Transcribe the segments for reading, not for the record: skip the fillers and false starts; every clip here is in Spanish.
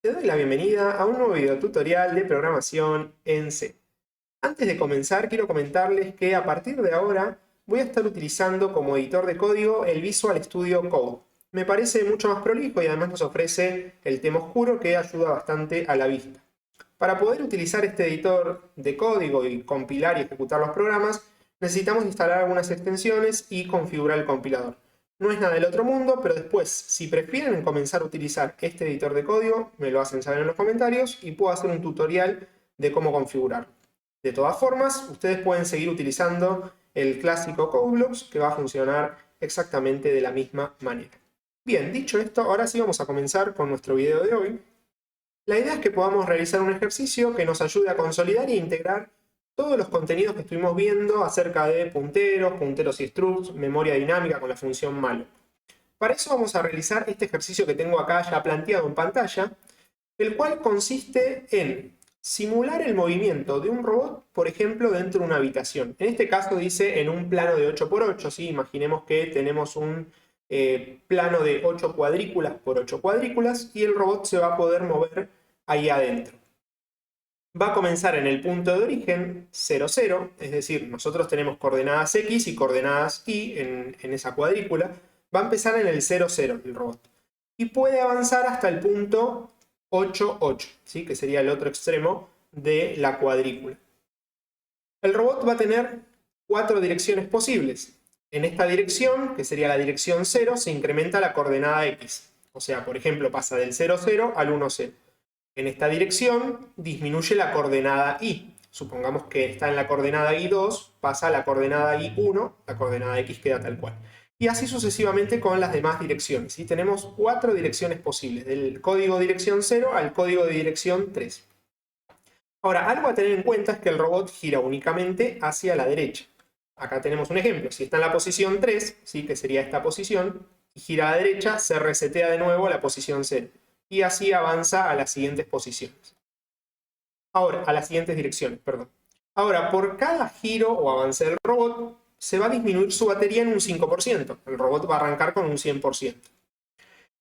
Te doy la bienvenida a un nuevo video tutorial de programación en C. Antes de comenzar, quiero comentarles que a partir de ahora voy a estar utilizando como editor de código el Visual Studio Code. Me parece mucho más prolijo y además nos ofrece el tema oscuro que ayuda bastante a la vista. Para poder utilizar este editor de código y compilar y ejecutar los programas, necesitamos instalar algunas extensiones y configurar el compilador. No es nada del otro mundo, pero después, si prefieren comenzar a utilizar este editor de código, me lo hacen saber en los comentarios y puedo hacer un tutorial de cómo configurarlo. De todas formas, ustedes pueden seguir utilizando el clásico CodeBlocks, que va a funcionar exactamente de la misma manera. Bien, dicho esto, ahora sí vamos a comenzar con nuestro video de hoy. La idea es que podamos realizar un ejercicio que nos ayude a consolidar e integrar todos los contenidos que estuvimos viendo acerca de punteros y structs, memoria dinámica con la función malloc. Para eso vamos a realizar este ejercicio que tengo acá ya planteado en pantalla, el cual consiste en simular el movimiento de un robot, por ejemplo, dentro de una habitación. En este caso dice en un plano de 8×8, ¿sí? Imaginemos que tenemos un plano de 8 cuadrículas por 8 cuadrículas y el robot se va a poder mover ahí adentro. Va a comenzar en el punto de origen 0, 0, es decir, nosotros tenemos coordenadas X y coordenadas Y en esa cuadrícula. Va a empezar en el 0, 0 el robot. Y puede avanzar hasta el punto 8, 8, ¿sí? Que sería el otro extremo de la cuadrícula. El robot va a tener 4 direcciones posibles. En esta dirección, que sería la dirección 0, se incrementa la coordenada X. O sea, por ejemplo, pasa del 0, 0 al 1, 0. En esta dirección disminuye la coordenada Y. Supongamos que está en la coordenada Y2, pasa a la coordenada Y1, la coordenada X queda tal cual. Y así sucesivamente con las demás direcciones. ¿Sí? Tenemos 4 direcciones posibles, del código dirección 0 al código de dirección 3. Ahora, algo a tener en cuenta es que el robot gira únicamente hacia la derecha. Acá tenemos un ejemplo. Si está en la posición 3, ¿sí? Que sería esta posición, y gira a la derecha, se resetea de nuevo a la posición 0. Y así avanza a las siguientes posiciones. Ahora, a las siguientes direcciones, perdón. Ahora, por cada giro o avance del robot, se va a disminuir su batería en un 5%. El robot va a arrancar con un 100%.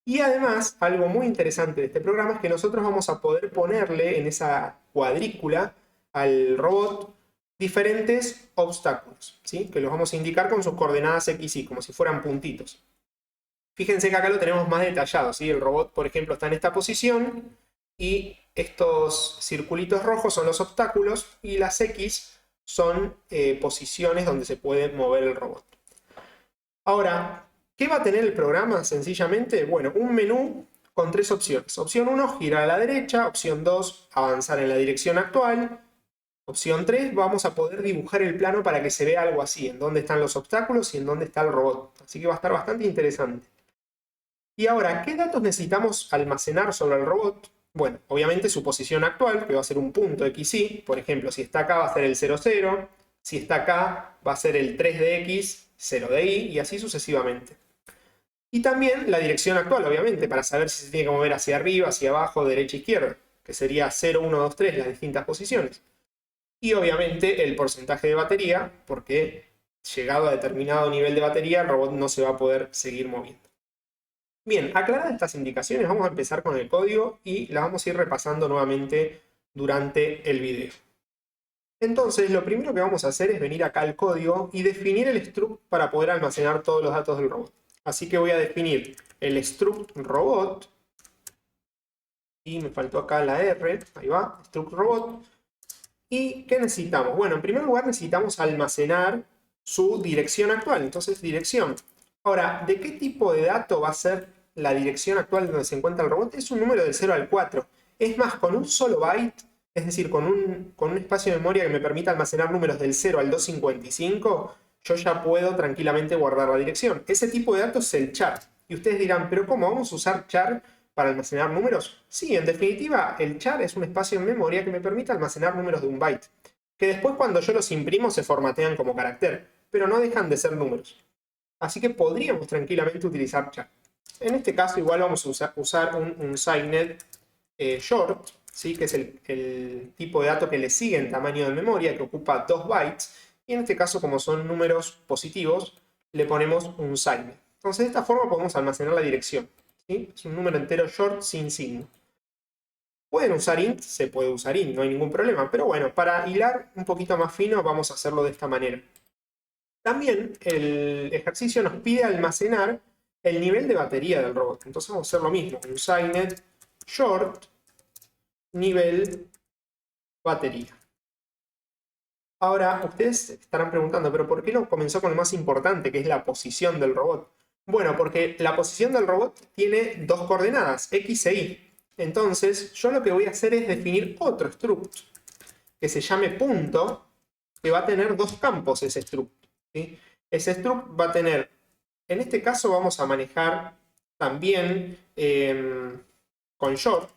Y además, algo muy interesante de este programa es que nosotros vamos a poder ponerle en esa cuadrícula al robot diferentes obstáculos, ¿sí? Que los vamos a indicar con sus coordenadas X y Y, como si fueran puntitos. Fíjense que acá lo tenemos más detallado, ¿sí? El robot, por ejemplo, está en esta posición y estos circulitos rojos son los obstáculos y las X son posiciones donde se puede mover el robot. Ahora, ¿qué va a tener el programa? Sencillamente, bueno, un menú con 3 opciones. Opción 1, girar a la derecha. Opción 2, avanzar en la dirección actual. Opción 3, vamos a poder dibujar el plano para que se vea algo así, en dónde están los obstáculos y en dónde está el robot. Así que va a estar bastante interesante. Y ahora, ¿qué datos necesitamos almacenar sobre el robot? Bueno, obviamente su posición actual, que va a ser un punto XY. Por ejemplo, si está acá va a ser el 0, 0. Si está acá va a ser el 3 de X, 0 de Y, y así sucesivamente. Y también la dirección actual, obviamente, para saber si se tiene que mover hacia arriba, hacia abajo, derecha, izquierda, que sería 0, 1, 2, 3, las distintas posiciones. Y obviamente el porcentaje de batería, porque llegado a determinado nivel de batería, el robot no se va a poder seguir moviendo. Bien, aclaradas estas indicaciones, vamos a empezar con el código y las vamos a ir repasando nuevamente durante el video. Entonces, lo primero que vamos a hacer es venir acá al código y definir el struct para poder almacenar todos los datos del robot. Así que voy a definir el struct robot, y me faltó acá la R, ahí va, struct robot. ¿Y qué necesitamos? Bueno, en primer lugar necesitamos almacenar su dirección actual, entonces dirección. Ahora, ¿de qué tipo de dato va a ser la dirección actual donde se encuentra el robot? Es un número del 0 al 4. Es más, con un solo byte, es decir, con un espacio de memoria que me permita almacenar números del 0 al 255, yo ya puedo tranquilamente guardar la dirección. Ese tipo de datos es el char. Y ustedes dirán, ¿pero cómo vamos a usar char para almacenar números? Sí, en definitiva, el char es un espacio en memoria que me permite almacenar números de un byte, que después cuando yo los imprimo se formatean como carácter, pero no dejan de ser números. Así que podríamos tranquilamente utilizar char. En este caso igual vamos a usar un signed short, ¿sí? Que es el tipo de dato que le sigue en tamaño de memoria, que ocupa 2 bytes, y en este caso, como son números positivos, le ponemos un signed. Entonces de esta forma podemos almacenar la dirección, ¿sí? Es un número entero short sin signo. Pueden usar int, se puede usar int, no hay ningún problema. Pero bueno, para hilar un poquito más fino vamos a hacerlo de esta manera. También el ejercicio nos pide almacenar el nivel de batería del robot. Entonces vamos a hacer lo mismo. Un Scinet short nivel batería. Ahora, ustedes estarán preguntando, ¿pero por qué no comenzó con lo más importante, que es la posición del robot? Bueno, porque la posición del robot tiene dos coordenadas, x e y. Entonces, yo lo que voy a hacer es definir otro struct, que se llame punto, que va a tener dos campos ese struct, ¿sí? Ese struct va a tener, en este caso vamos a manejar también con short,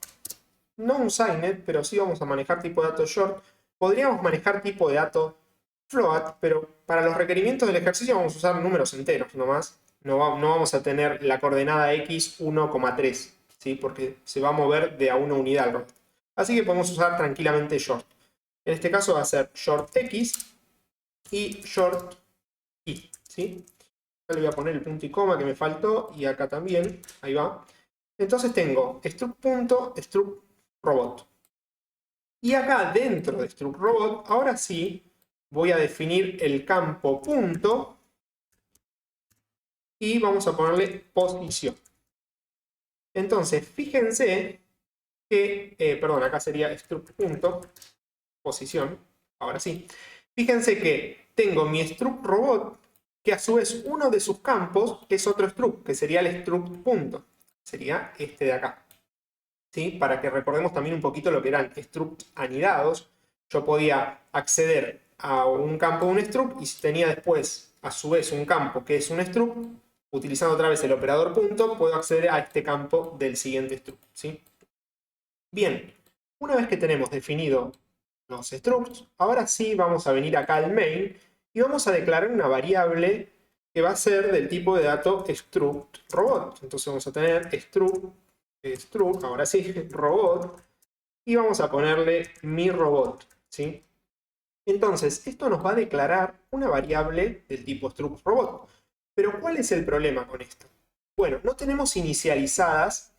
no un Scinet, pero sí vamos a manejar tipo de dato short. Podríamos manejar tipo de dato float, pero para los requerimientos del ejercicio vamos a usar números enteros nomás. No vamos a tener la coordenada x 1,3, ¿sí? Porque se va a mover de a una unidad el robot. Así que podemos usar tranquilamente short. En este caso va a ser short x y short y, ¿sí? Acá le voy a poner el punto y coma que me faltó y acá también, ahí va. Entonces tengo struct robot. Y acá dentro de struct robot, ahora sí, voy a definir el campo punto y vamos a ponerle posición. Entonces, fíjense que, perdón, acá sería struct punto, posición, ahora sí. Fíjense que tengo mi struct robot, que a su vez uno de sus campos es otro struct, que sería el struct punto. Sería este de acá. ¿Sí? Para que recordemos también un poquito lo que eran structs anidados. Yo podía acceder a un campo de un struct y si tenía después a su vez un campo que es un struct, utilizando otra vez el operador punto, puedo acceder a este campo del siguiente struct, ¿sí? Bien, una vez que tenemos definido los structs, ahora sí vamos a venir acá al main y vamos a declarar una variable que va a ser del tipo de dato struct robot. Entonces vamos a tener struct, ahora sí, robot, y vamos a ponerle mi robot, ¿sí? Entonces, esto nos va a declarar una variable del tipo struct robot. Pero, ¿cuál es el problema con esto? Bueno, no tenemos inicializados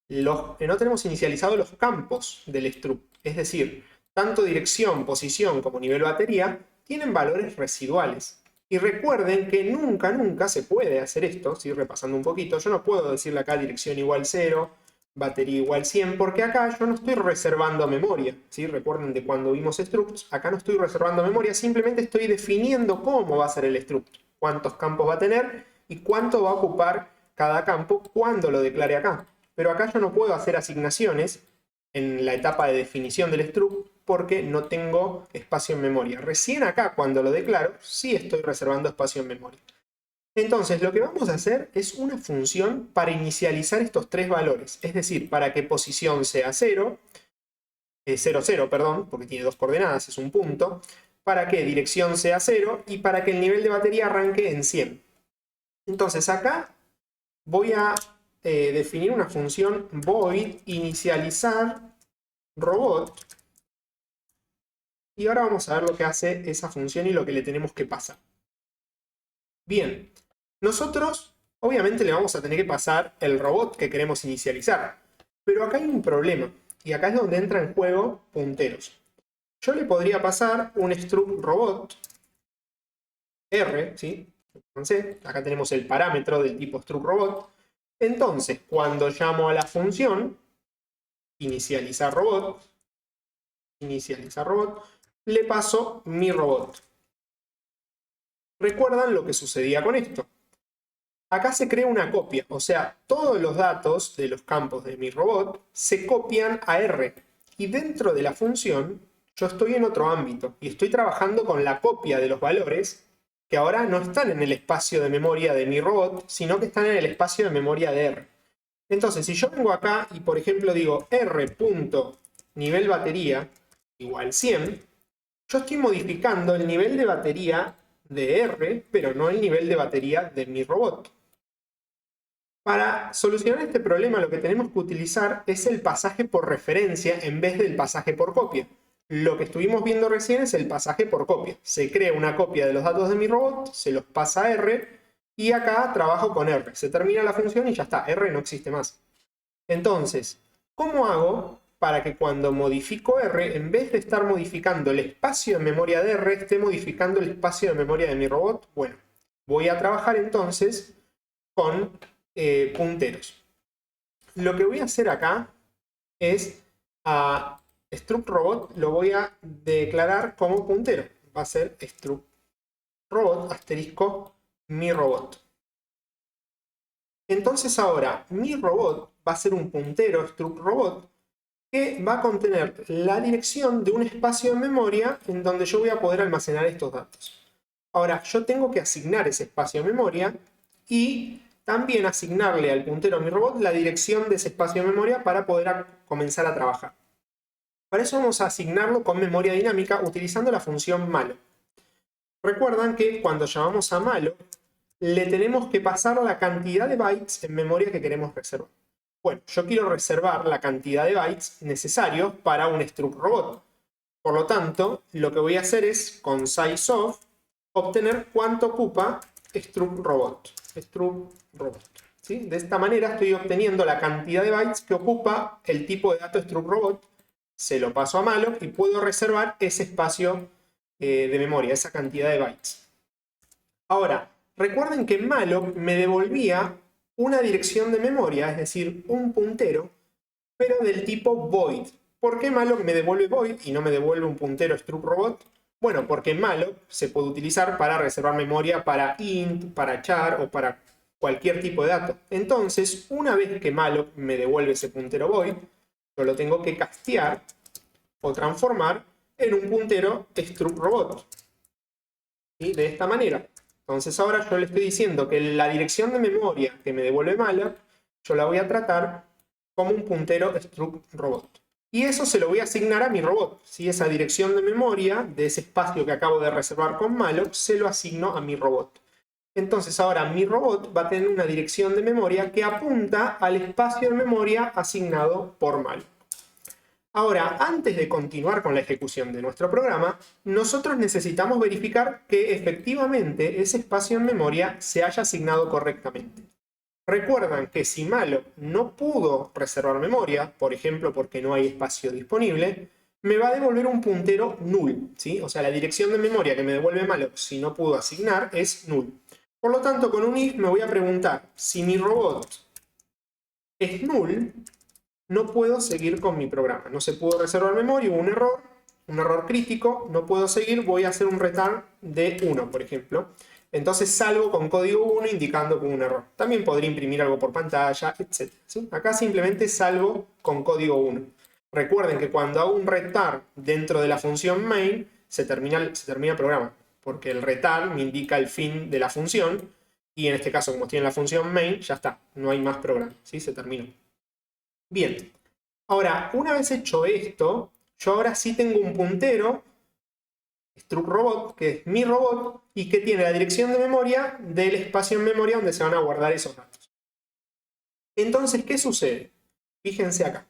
los campos del struct. Es decir, tanto dirección, posición como nivel batería tienen valores residuales. Y recuerden que nunca, nunca se puede hacer esto, ¿sí? Repasando un poquito, yo no puedo decirle acá dirección igual 0, batería igual 100, porque acá yo no estoy reservando memoria, ¿sí? Recuerden de cuando vimos structs, acá no estoy reservando memoria, simplemente estoy definiendo cómo va a ser el struct, cuántos campos va a tener y cuánto va a ocupar cada campo cuando lo declare acá. Pero acá yo no puedo hacer asignaciones en la etapa de definición del struct porque no tengo espacio en memoria. Recién acá, cuando lo declaro, sí estoy reservando espacio en memoria. Entonces, lo que vamos a hacer es una función para inicializar estos tres valores. Es decir, para que posición sea 0, 0, 0, perdón, porque tiene dos coordenadas, es un punto. Para que dirección sea 0 y para que el nivel de batería arranque en 100. Entonces, acá voy a definir una función void inicializar robot. Y ahora vamos a ver lo que hace esa función y lo que le tenemos que pasar. Bien, nosotros obviamente le vamos a tener que pasar el robot que queremos inicializar. Pero acá hay un problema. Y acá es donde entra en juego punteros. Yo le podría pasar un struct robot R, ¿sí? Entonces, acá tenemos el parámetro del tipo struct robot. Entonces, cuando llamo a la función inicializar robot, le paso mi robot. ¿Recuerdan lo que sucedía con esto? Acá se crea una copia, o sea, todos los datos de los campos de mi robot se copian a R. Y dentro de la función, yo estoy en otro ámbito y estoy trabajando con la copia de los valores que ahora no están en el espacio de memoria de mi robot, sino que están en el espacio de memoria de R. Entonces, si yo vengo acá y, por ejemplo, digo R.nivel batería igual 100, yo estoy modificando el nivel de batería de R, pero no el nivel de batería de mi robot. Para solucionar este problema lo que tenemos que utilizar es el pasaje por referencia en vez del pasaje por copia. Lo que estuvimos viendo recién es el pasaje por copia. Se crea una copia de los datos de mi robot, se los pasa a R y acá trabajo con R. Se termina la función y ya está, R no existe más. Entonces, ¿cómo hago para que cuando modifico R, en vez de estar modificando el espacio de memoria de R, esté modificando el espacio de memoria de mi robot? Bueno, voy a trabajar entonces con punteros. Lo que voy a hacer acá es a struct robot lo voy a declarar como puntero. Va a ser struct robot asterisco mi robot. Entonces ahora mi robot va a ser un puntero struct robot que va a contener la dirección de un espacio de memoria en donde yo voy a poder almacenar estos datos. Ahora, yo tengo que asignar ese espacio de memoria y también asignarle al puntero a mi robot la dirección de ese espacio de memoria para poder comenzar a trabajar. Para eso vamos a asignarlo con memoria dinámica utilizando la función malo. Recuerdan que cuando llamamos a malo, le tenemos que pasar la cantidad de bytes en memoria que queremos reservar. Bueno, yo quiero reservar la cantidad de bytes necesarios para un struct robot. Por lo tanto, lo que voy a hacer es, con sizeOf, obtener cuánto ocupa struct robot. ¿Sí? De esta manera estoy obteniendo la cantidad de bytes que ocupa el tipo de dato struct robot. Se lo paso a malloc y puedo reservar ese espacio de memoria, esa cantidad de bytes. Ahora, recuerden que malloc me devolvía una dirección de memoria, es decir, un puntero, pero del tipo void. ¿Por qué malloc me devuelve void y no me devuelve un puntero struct robot? Bueno, porque malloc se puede utilizar para reservar memoria para int, para char o para cualquier tipo de dato. Entonces, una vez que malloc me devuelve ese puntero void, yo lo tengo que castear o transformar en un puntero struct robot. ¿Sí? De esta manera. Entonces ahora yo le estoy diciendo que la dirección de memoria que me devuelve malloc, yo la voy a tratar como un puntero struct robot. Y eso se lo voy a asignar a mi robot. ¿Sí? Esa dirección de memoria de ese espacio que acabo de reservar con malloc, se lo asigno a mi robot. Entonces ahora mi robot va a tener una dirección de memoria que apunta al espacio de memoria asignado por malloc. Ahora, antes de continuar con la ejecución de nuestro programa, nosotros necesitamos verificar que efectivamente ese espacio en memoria se haya asignado correctamente. Recuerdan que si malloc no pudo reservar memoria, por ejemplo porque no hay espacio disponible, me va a devolver un puntero null, ¿sí? O sea, la dirección de memoria que me devuelve malloc si no pudo asignar es null. Por lo tanto, con un if me voy a preguntar, si mi robot es null, no puedo seguir con mi programa. No se pudo reservar memoria, hubo un error crítico, no puedo seguir, voy a hacer un return de 1, por ejemplo. Entonces salgo con código 1 indicando que hubo un error. También podría imprimir algo por pantalla, etc. ¿Sí? Acá simplemente salgo con código 1. Recuerden que cuando hago un return dentro de la función main, se termina el programa, porque el return me indica el fin de la función, y en este caso, como estoy en la función main, ya está, no hay más programa, ¿sí? Se terminó. Bien, ahora, una vez hecho esto, yo ahora sí tengo un puntero, struct robot, que es mi robot, y que tiene la dirección de memoria del espacio en memoria donde se van a guardar esos datos. Entonces, ¿qué sucede? Fíjense acá.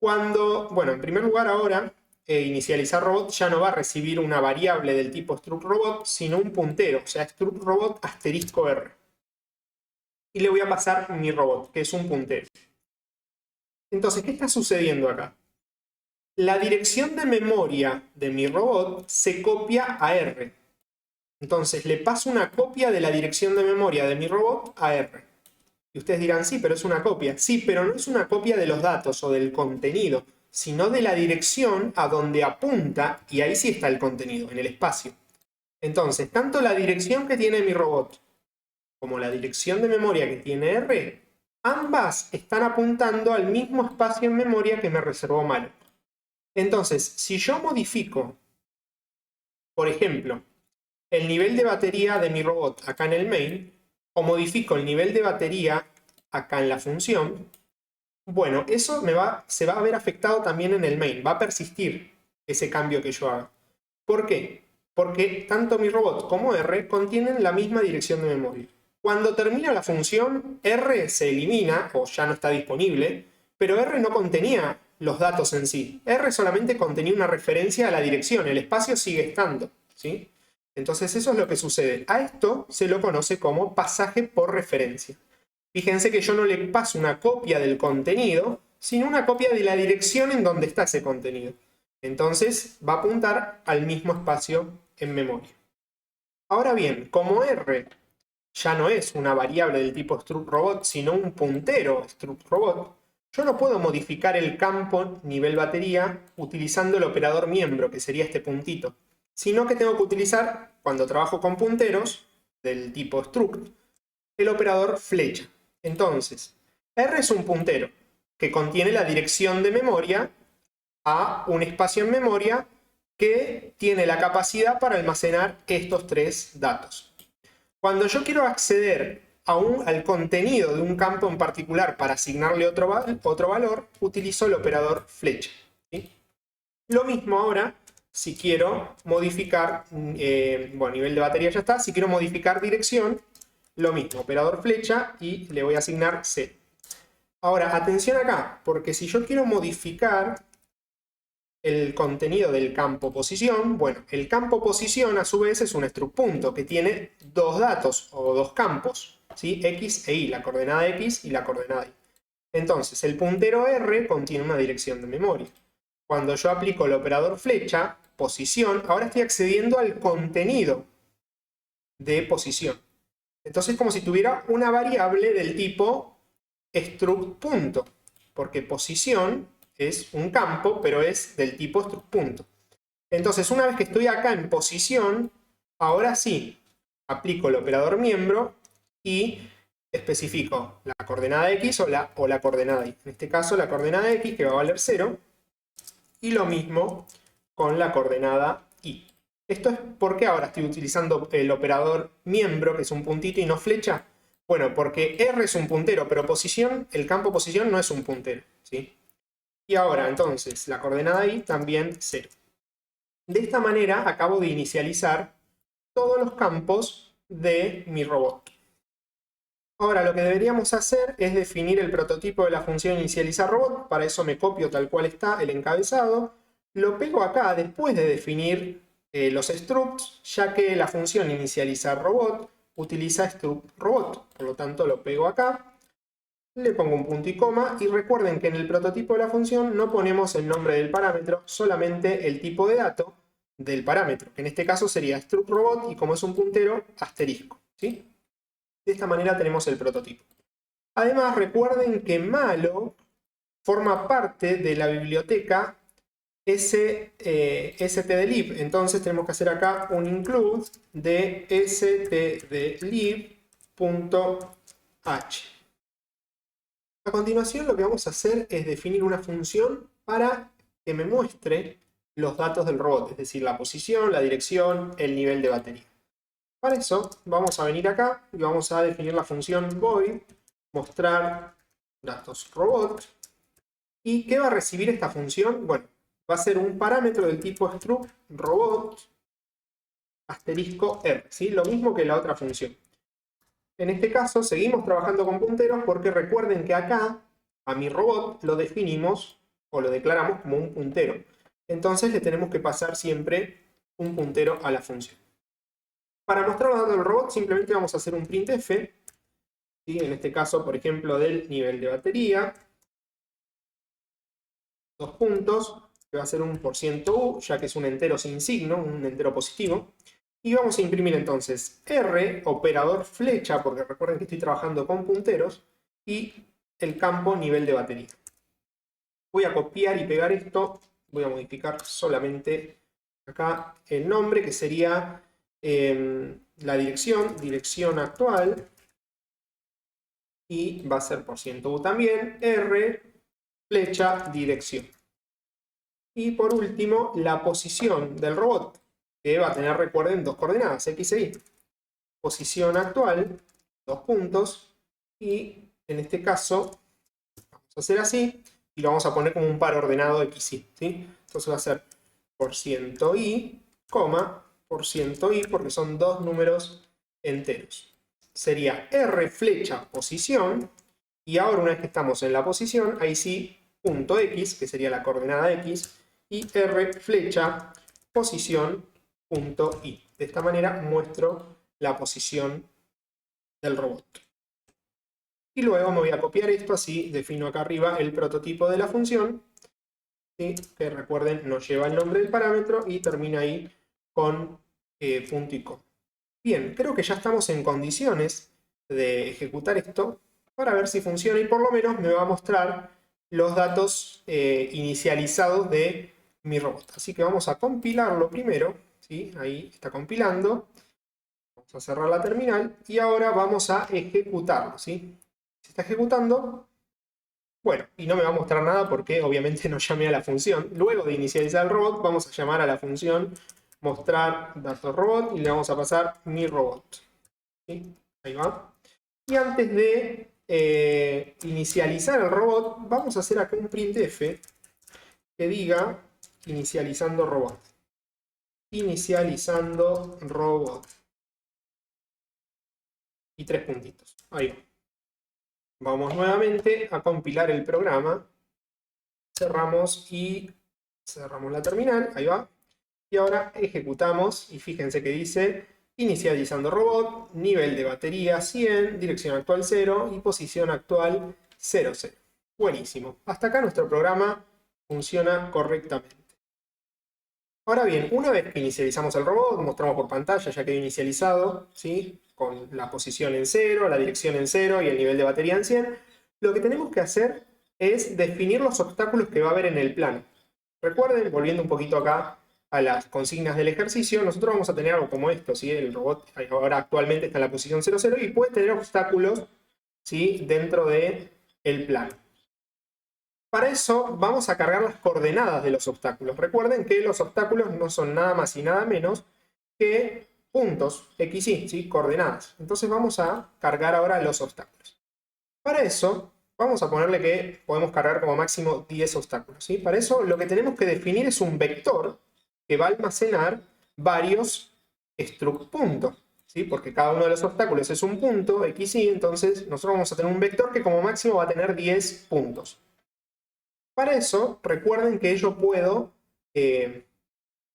Bueno, en primer lugar ahora, inicializar robot ya no va a recibir una variable del tipo struct robot, sino un puntero, o sea, struct robot asterisco R. Y le voy a pasar mi robot, que es un puntero. Entonces, ¿qué está sucediendo acá? La dirección de memoria de mi robot se copia a R. Entonces, le paso una copia de la dirección de memoria de mi robot a R. Y ustedes dirán, sí, pero es una copia. Sí, pero no es una copia de los datos o del contenido, sino de la dirección a donde apunta, y ahí sí está el contenido, en el espacio. Entonces, tanto la dirección que tiene mi robot como la dirección de memoria que tiene R, ambas están apuntando al mismo espacio en memoria que me reservó malloc. Entonces, si yo modifico, por ejemplo, el nivel de batería de mi robot acá en el main, o modifico el nivel de batería acá en la función, bueno, eso se va a ver afectado también en el main, va a persistir ese cambio que yo haga. ¿Por qué? Porque tanto mi robot como R contienen la misma dirección de memoria. Cuando termina la función, R se elimina o ya no está disponible, pero R no contenía los datos en sí. R solamente contenía una referencia a la dirección, el espacio sigue estando, ¿sí? Entonces eso es lo que sucede. A esto se lo conoce como pasaje por referencia. Fíjense que yo no le paso una copia del contenido, sino una copia de la dirección en donde está ese contenido. Entonces va a apuntar al mismo espacio en memoria. Ahora bien, como R ya no es una variable del tipo struct_robot, sino un puntero struct_robot, yo no puedo modificar el campo nivel batería utilizando el operador miembro, que sería este puntito, sino que tengo que utilizar, cuando trabajo con punteros del tipo struct, el operador flecha. Entonces, R es un puntero que contiene la dirección de memoria a un espacio en memoria que tiene la capacidad para almacenar estos tres datos. Cuando yo quiero acceder al contenido de un campo en particular para asignarle otro valor, utilizo el operador flecha, ¿sí? Lo mismo ahora si quiero modificar, bueno, nivel de batería ya está, si quiero modificar dirección, lo mismo, operador flecha y le voy a asignar 0. Ahora, atención acá, porque si yo quiero modificar el contenido del campo posición, bueno, el campo posición a su vez es un struct punto que tiene dos datos o dos campos, ¿sí? X e Y, la coordenada X y la coordenada Y. Entonces, el puntero R contiene una dirección de memoria. Cuando yo aplico el operador flecha, posición, ahora estoy accediendo al contenido de posición. Entonces es como si tuviera una variable del tipo struct punto, porque posición es un campo, pero es del tipo struct punto. Entonces, una vez que estoy acá en posición, ahora sí, aplico el operador miembro y especifico la coordenada X o la coordenada Y. En este caso, la coordenada X, que va a valer 0, y lo mismo con la coordenada Y. Esto es porque ahora estoy utilizando el operador miembro, que es un puntito y no flecha. Bueno, porque R es un puntero, pero posición, el campo posición no es un puntero, ¿sí? Y ahora, entonces, la coordenada Y también 0. De esta manera acabo de inicializar todos los campos de mi robot. Ahora lo que deberíamos hacer es definir el prototipo de la función inicializarRobot. Para eso me copio tal cual está el encabezado. Lo pego acá después de definir los structs, ya que la función inicializarRobot utiliza struct_robot. Por lo tanto lo pego acá. Le pongo un punto y coma y recuerden que en el prototipo de la función no ponemos el nombre del parámetro, solamente el tipo de dato del parámetro, que en este caso sería struct_robot y como es un puntero, asterisco, ¿sí? De esta manera tenemos el prototipo. Además recuerden que malo forma parte de la biblioteca stdlib, entonces tenemos que hacer acá un include de stdlib.h. A continuación lo que vamos a hacer es definir una función para que me muestre los datos del robot, es decir, la posición, la dirección, el nivel de batería. Para eso vamos a venir acá y vamos a definir la función void mostrar datos robot. ¿Y qué va a recibir esta función? Bueno, va a ser un parámetro del tipo struct robot asterisco R, ¿sí? Lo mismo que la otra función. En este caso seguimos trabajando con punteros porque recuerden que acá a mi robot lo definimos o lo declaramos como un puntero. Entonces le tenemos que pasar siempre un puntero a la función. Para mostrar los datos del robot simplemente vamos a hacer un printf, ¿sí? En este caso, por ejemplo, del nivel de batería, dos puntos, que va a ser un %u, ya que es un entero sin signo, un entero positivo. Y vamos a imprimir entonces R, operador flecha, porque recuerden que estoy trabajando con punteros, y el campo nivel de batería. Voy a copiar y pegar esto, voy a modificar solamente acá el nombre, que sería la dirección actual, y va a ser %u también, R, flecha, dirección. Y por último, la posición del robot, que va a tener, recuerden, dos coordenadas, X e Y. Posición actual, dos puntos, y en este caso vamos a hacer así, y lo vamos a poner como un par ordenado XY, ¿sí? Entonces va a ser %i, %i, porque son dos números enteros. Sería R flecha posición, y ahora una vez que estamos en la posición, ahí sí, punto X, que sería la coordenada X, y R flecha posición punto Y. De esta manera muestro la posición del robot. Y luego me voy a copiar esto, así defino acá arriba el prototipo de la función, ¿sí? Que recuerden no lleva el nombre del parámetro y termina ahí con punto y coma. Bien, creo que ya estamos en condiciones de ejecutar esto para ver si funciona y por lo menos me va a mostrar los datos inicializados de mi robot. Así que vamos a compilarlo primero, ¿sí? Ahí está compilando. Vamos a cerrar la terminal y ahora vamos a ejecutarlo, ¿sí? Se está ejecutando. Bueno, y no me va a mostrar nada porque obviamente no llamé a la función. Luego de inicializar el robot, vamos a llamar a la función mostrar datos robot y le vamos a pasar mi robot. ¿Sí? Ahí va. Y antes de inicializar el robot, vamos a hacer acá un printf que diga inicializando robot. Inicializando robot. Y 3 puntitos. Ahí va. Vamos nuevamente a compilar el programa. Cerramos la terminal. Ahí va. Y ahora ejecutamos. Y fíjense que dice inicializando robot, nivel de batería 100, dirección actual 0 y posición actual 00. Buenísimo. Hasta acá nuestro programa funciona correctamente. Ahora bien, una vez que inicializamos el robot, mostramos por pantalla, ya quedó inicializado, ¿sí? Con la posición en 0, la dirección en 0 y el nivel de batería en 100, lo que tenemos que hacer es definir los obstáculos que va a haber en el plano. Recuerden, volviendo un poquito acá a las consignas del ejercicio, nosotros vamos a tener algo como esto, ¿sí? El robot ahora actualmente está en la posición 00 y puede tener obstáculos, ¿sí? Dentro del plano. Para eso vamos a cargar las coordenadas de los obstáculos. Recuerden que los obstáculos no son nada más y nada menos que puntos, x, y, ¿sí? Coordenadas. Entonces vamos a cargar ahora los obstáculos. Para eso vamos a ponerle que podemos cargar como máximo 10 obstáculos, ¿sí? Para eso lo que tenemos que definir es un vector que va a almacenar varios struct puntos, ¿sí? Porque cada uno de los obstáculos es un punto, x, y, entonces nosotros vamos a tener un vector que como máximo va a tener 10 puntos. Para eso, recuerden que yo puedo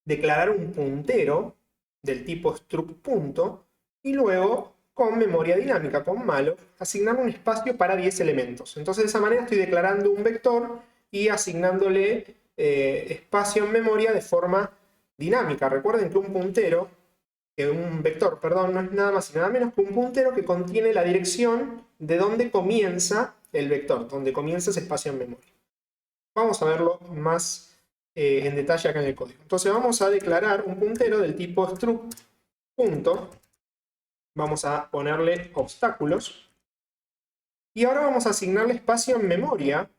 declarar un puntero del tipo struct punto y luego con memoria dinámica, con malloc, asignar un espacio para 10 elementos. Entonces de esa manera estoy declarando un vector y asignándole espacio en memoria de forma dinámica. Recuerden que un vector, perdón, no es nada más y nada menos que un puntero que contiene la dirección de donde comienza el vector, donde comienza ese espacio en memoria. Vamos a verlo más en detalle acá en el código. Entonces vamos a declarar un puntero del tipo struct punto. Vamos a ponerle obstáculos. Y ahora vamos a asignarle espacio en memoria,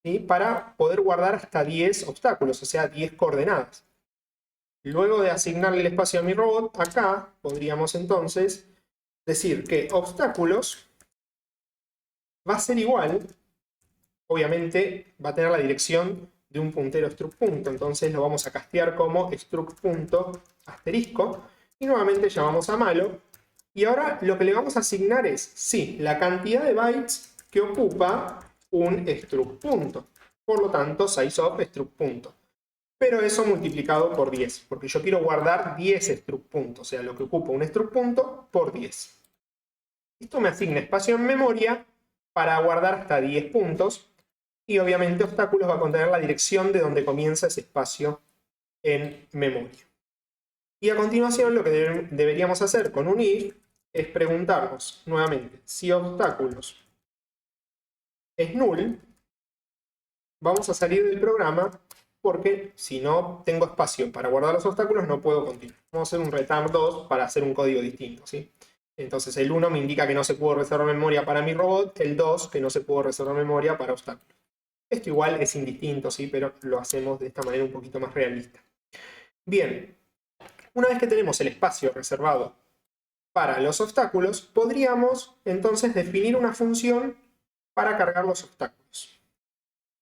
¿sí? Para poder guardar hasta 10 obstáculos, o sea, 10 coordenadas. Luego de asignarle el espacio a mi robot, acá podríamos entonces decir que obstáculos va a ser igual. Obviamente va a tener la dirección de un puntero struct punto, entonces lo vamos a castear como struct punto asterisco y nuevamente llamamos a malloc y ahora lo que le vamos a asignar es, sí, la cantidad de bytes que ocupa un struct punto, por lo tanto sizeof struct punto, pero eso multiplicado por 10, porque yo quiero guardar 10 struct puntos, o sea, lo que ocupa un struct punto por 10. Esto me asigna espacio en memoria para guardar hasta 10 puntos. Y obviamente obstáculos va a contener la dirección de donde comienza ese espacio en memoria. Y a continuación lo que deberíamos hacer con un if es preguntarnos nuevamente si obstáculos es null, vamos a salir del programa porque si no tengo espacio para guardar los obstáculos no puedo continuar. Vamos a hacer un return 2 para hacer un código distinto, ¿sí? Entonces el 1 me indica que no se pudo reservar memoria para mi robot, el 2 que no se pudo reservar memoria para obstáculos. Esto igual es indistinto, ¿sí? Pero lo hacemos de esta manera un poquito más realista. Bien, una vez que tenemos el espacio reservado para los obstáculos, podríamos entonces definir una función para cargar los obstáculos.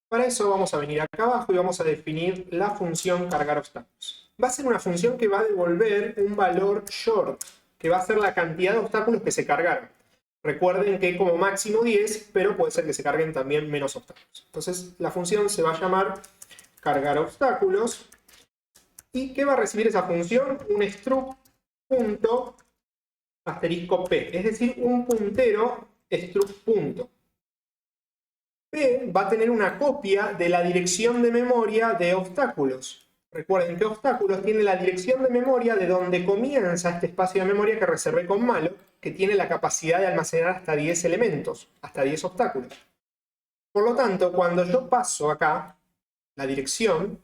Para eso vamos a venir acá abajo y vamos a definir la función cargar obstáculos. Va a ser una función que va a devolver un valor short, que va a ser la cantidad de obstáculos que se cargaron. Recuerden que como máximo 10, pero puede ser que se carguen también menos obstáculos. Entonces la función se va a llamar cargar obstáculos. ¿Y qué va a recibir esa función? Un struct punto asterisco p, es decir, un puntero struct punto. P va a tener una copia de la dirección de memoria de obstáculos. Recuerden que obstáculos tiene la dirección de memoria de donde comienza este espacio de memoria que reservé con malo, que tiene la capacidad de almacenar hasta 10 elementos, hasta 10 obstáculos. Por lo tanto, cuando yo paso acá la dirección,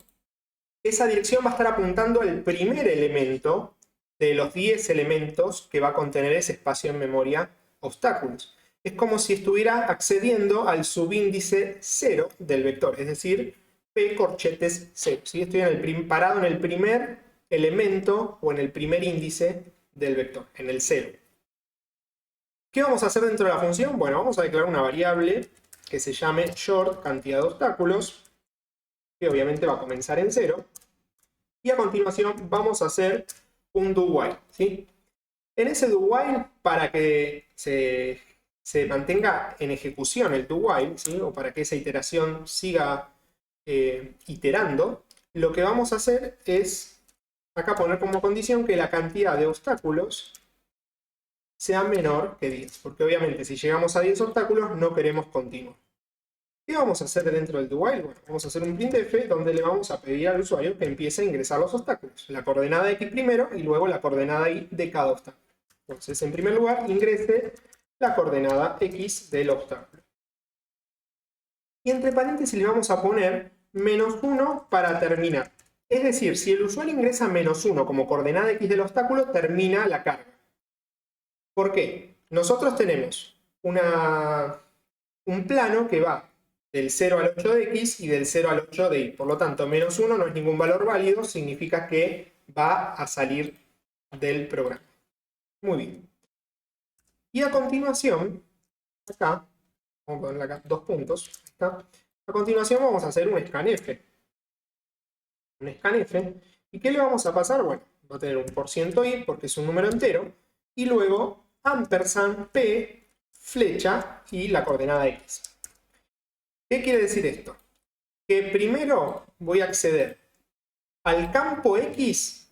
esa dirección va a estar apuntando al primer elemento de los 10 elementos que va a contener ese espacio en memoria obstáculos. Es como si estuviera accediendo al subíndice 0 del vector, es decir, P corchetes 0. ¿Sí? Estoy parado en el primer elemento o en el primer índice del vector, en el 0. ¿Qué vamos a hacer dentro de la función? Bueno, vamos a declarar una variable que se llame short cantidad de obstáculos, que obviamente va a comenzar en 0. Y a continuación vamos a hacer un do while, ¿sí? En ese do while, para que se mantenga en ejecución el do while, ¿sí? O para que esa iteración siga iterando, lo que vamos a hacer es acá poner como condición que la cantidad de obstáculos sea menor que 10, porque obviamente si llegamos a 10 obstáculos no queremos continuar. ¿Qué vamos a hacer dentro del do while? Bueno, vamos a hacer un printf donde le vamos a pedir al usuario que empiece a ingresar los obstáculos. La coordenada x primero y luego la coordenada y de cada obstáculo. Entonces, en primer lugar, ingrese la coordenada x del obstáculo. Y entre paréntesis le vamos a poner -1 para terminar. Es decir, si el usuario ingresa -1 como coordenada x del obstáculo, termina la carga. ¿Por qué? Nosotros tenemos un plano que va del 0 al 8 de x y del 0 al 8 de y. Por lo tanto, -1 no es ningún valor válido, significa que va a salir del programa. Muy bien. Y a continuación, acá, vamos a ponerle acá 2 puntos. Ahí está. A continuación vamos a hacer un scanf. Un scanf. ¿Y qué le vamos a pasar? Bueno, va a tener un %i porque es un número entero. Y luego ampersand p, flecha y la coordenada x. ¿Qué quiere decir esto? Que primero voy a acceder al campo x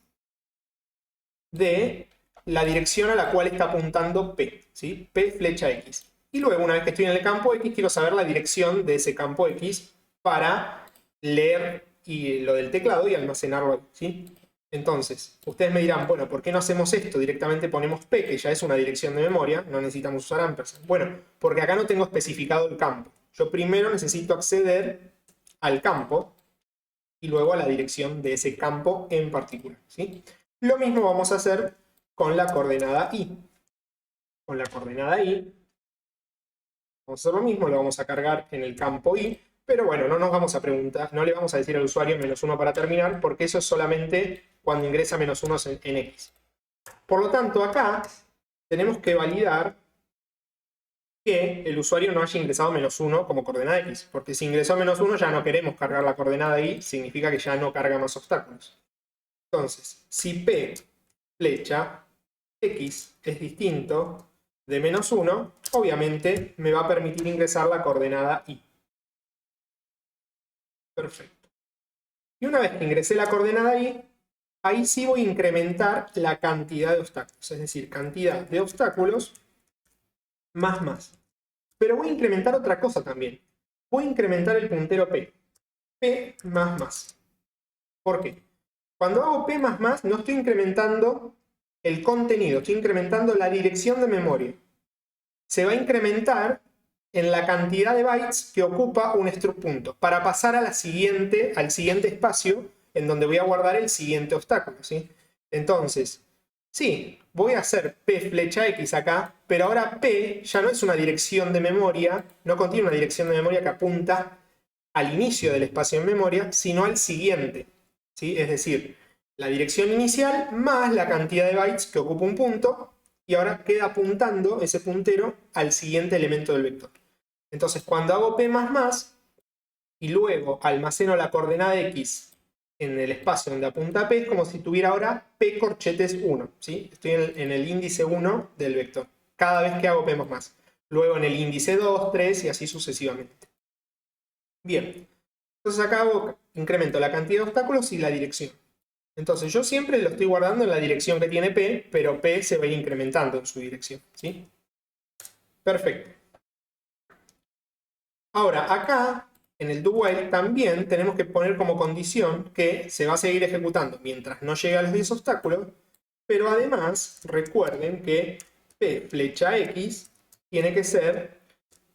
de la dirección a la cual está apuntando P, ¿sí? P flecha X. Y luego, una vez que estoy en el campo X, quiero saber la dirección de ese campo X para leer lo del teclado y almacenarlo ahí, ¿sí? Entonces, ustedes me dirán, bueno, ¿por qué no hacemos esto? Directamente ponemos P, que ya es una dirección de memoria, no necesitamos usar ampersand. Bueno, porque acá no tengo especificado el campo. Yo primero necesito acceder al campo y luego a la dirección de ese campo en particular, ¿sí? Lo mismo vamos a hacer con la coordenada y. Con la coordenada y vamos a hacer lo mismo, lo vamos a cargar en el campo y, pero bueno, no nos vamos a preguntar, no le vamos a decir al usuario -1 para terminar, porque eso es solamente cuando ingresa -1 en X. Por lo tanto, acá tenemos que validar que el usuario no haya ingresado -1 como coordenada X, porque si ingresó -1 ya no queremos cargar la coordenada Y, significa que ya no carga más obstáculos. Entonces, si P flecha X es distinto de -1, obviamente me va a permitir ingresar la coordenada Y. Perfecto. Y una vez que ingresé la coordenada Y, ahí sí voy a incrementar la cantidad de obstáculos, es decir, cantidad de obstáculos más. Pero voy a incrementar otra cosa también. Voy a incrementar el puntero P. P más. ¿Por qué? Cuando hago P más, no estoy incrementando el contenido, estoy incrementando la dirección de memoria. Se va a incrementar en la cantidad de bytes que ocupa un struct punto para pasar al siguiente espacio en donde voy a guardar el siguiente obstáculo, ¿sí? Entonces, sí, voy a hacer P flecha X acá, pero ahora P ya no es una dirección de memoria, no contiene una dirección de memoria que apunta al inicio del espacio en memoria, sino al siguiente, ¿sí? Es decir, la dirección inicial más la cantidad de bytes que ocupa un punto, y ahora queda apuntando ese puntero al siguiente elemento del vector. Entonces, cuando hago P++ y luego almaceno la coordenada X en el espacio donde apunta P, es como si tuviera ahora P corchetes 1, ¿sí? Estoy en el índice 1 del vector, cada vez que hago P++. Luego en el índice 2, 3 y así sucesivamente. Bien, entonces acá incremento la cantidad de obstáculos y la dirección. Entonces yo siempre lo estoy guardando en la dirección que tiene P, pero P se va a ir incrementando en su dirección, ¿sí? Perfecto. Ahora, acá, en el do while, también tenemos que poner como condición que se va a seguir ejecutando mientras no llegue a los 10 obstáculos, pero además, recuerden que P flecha X tiene que ser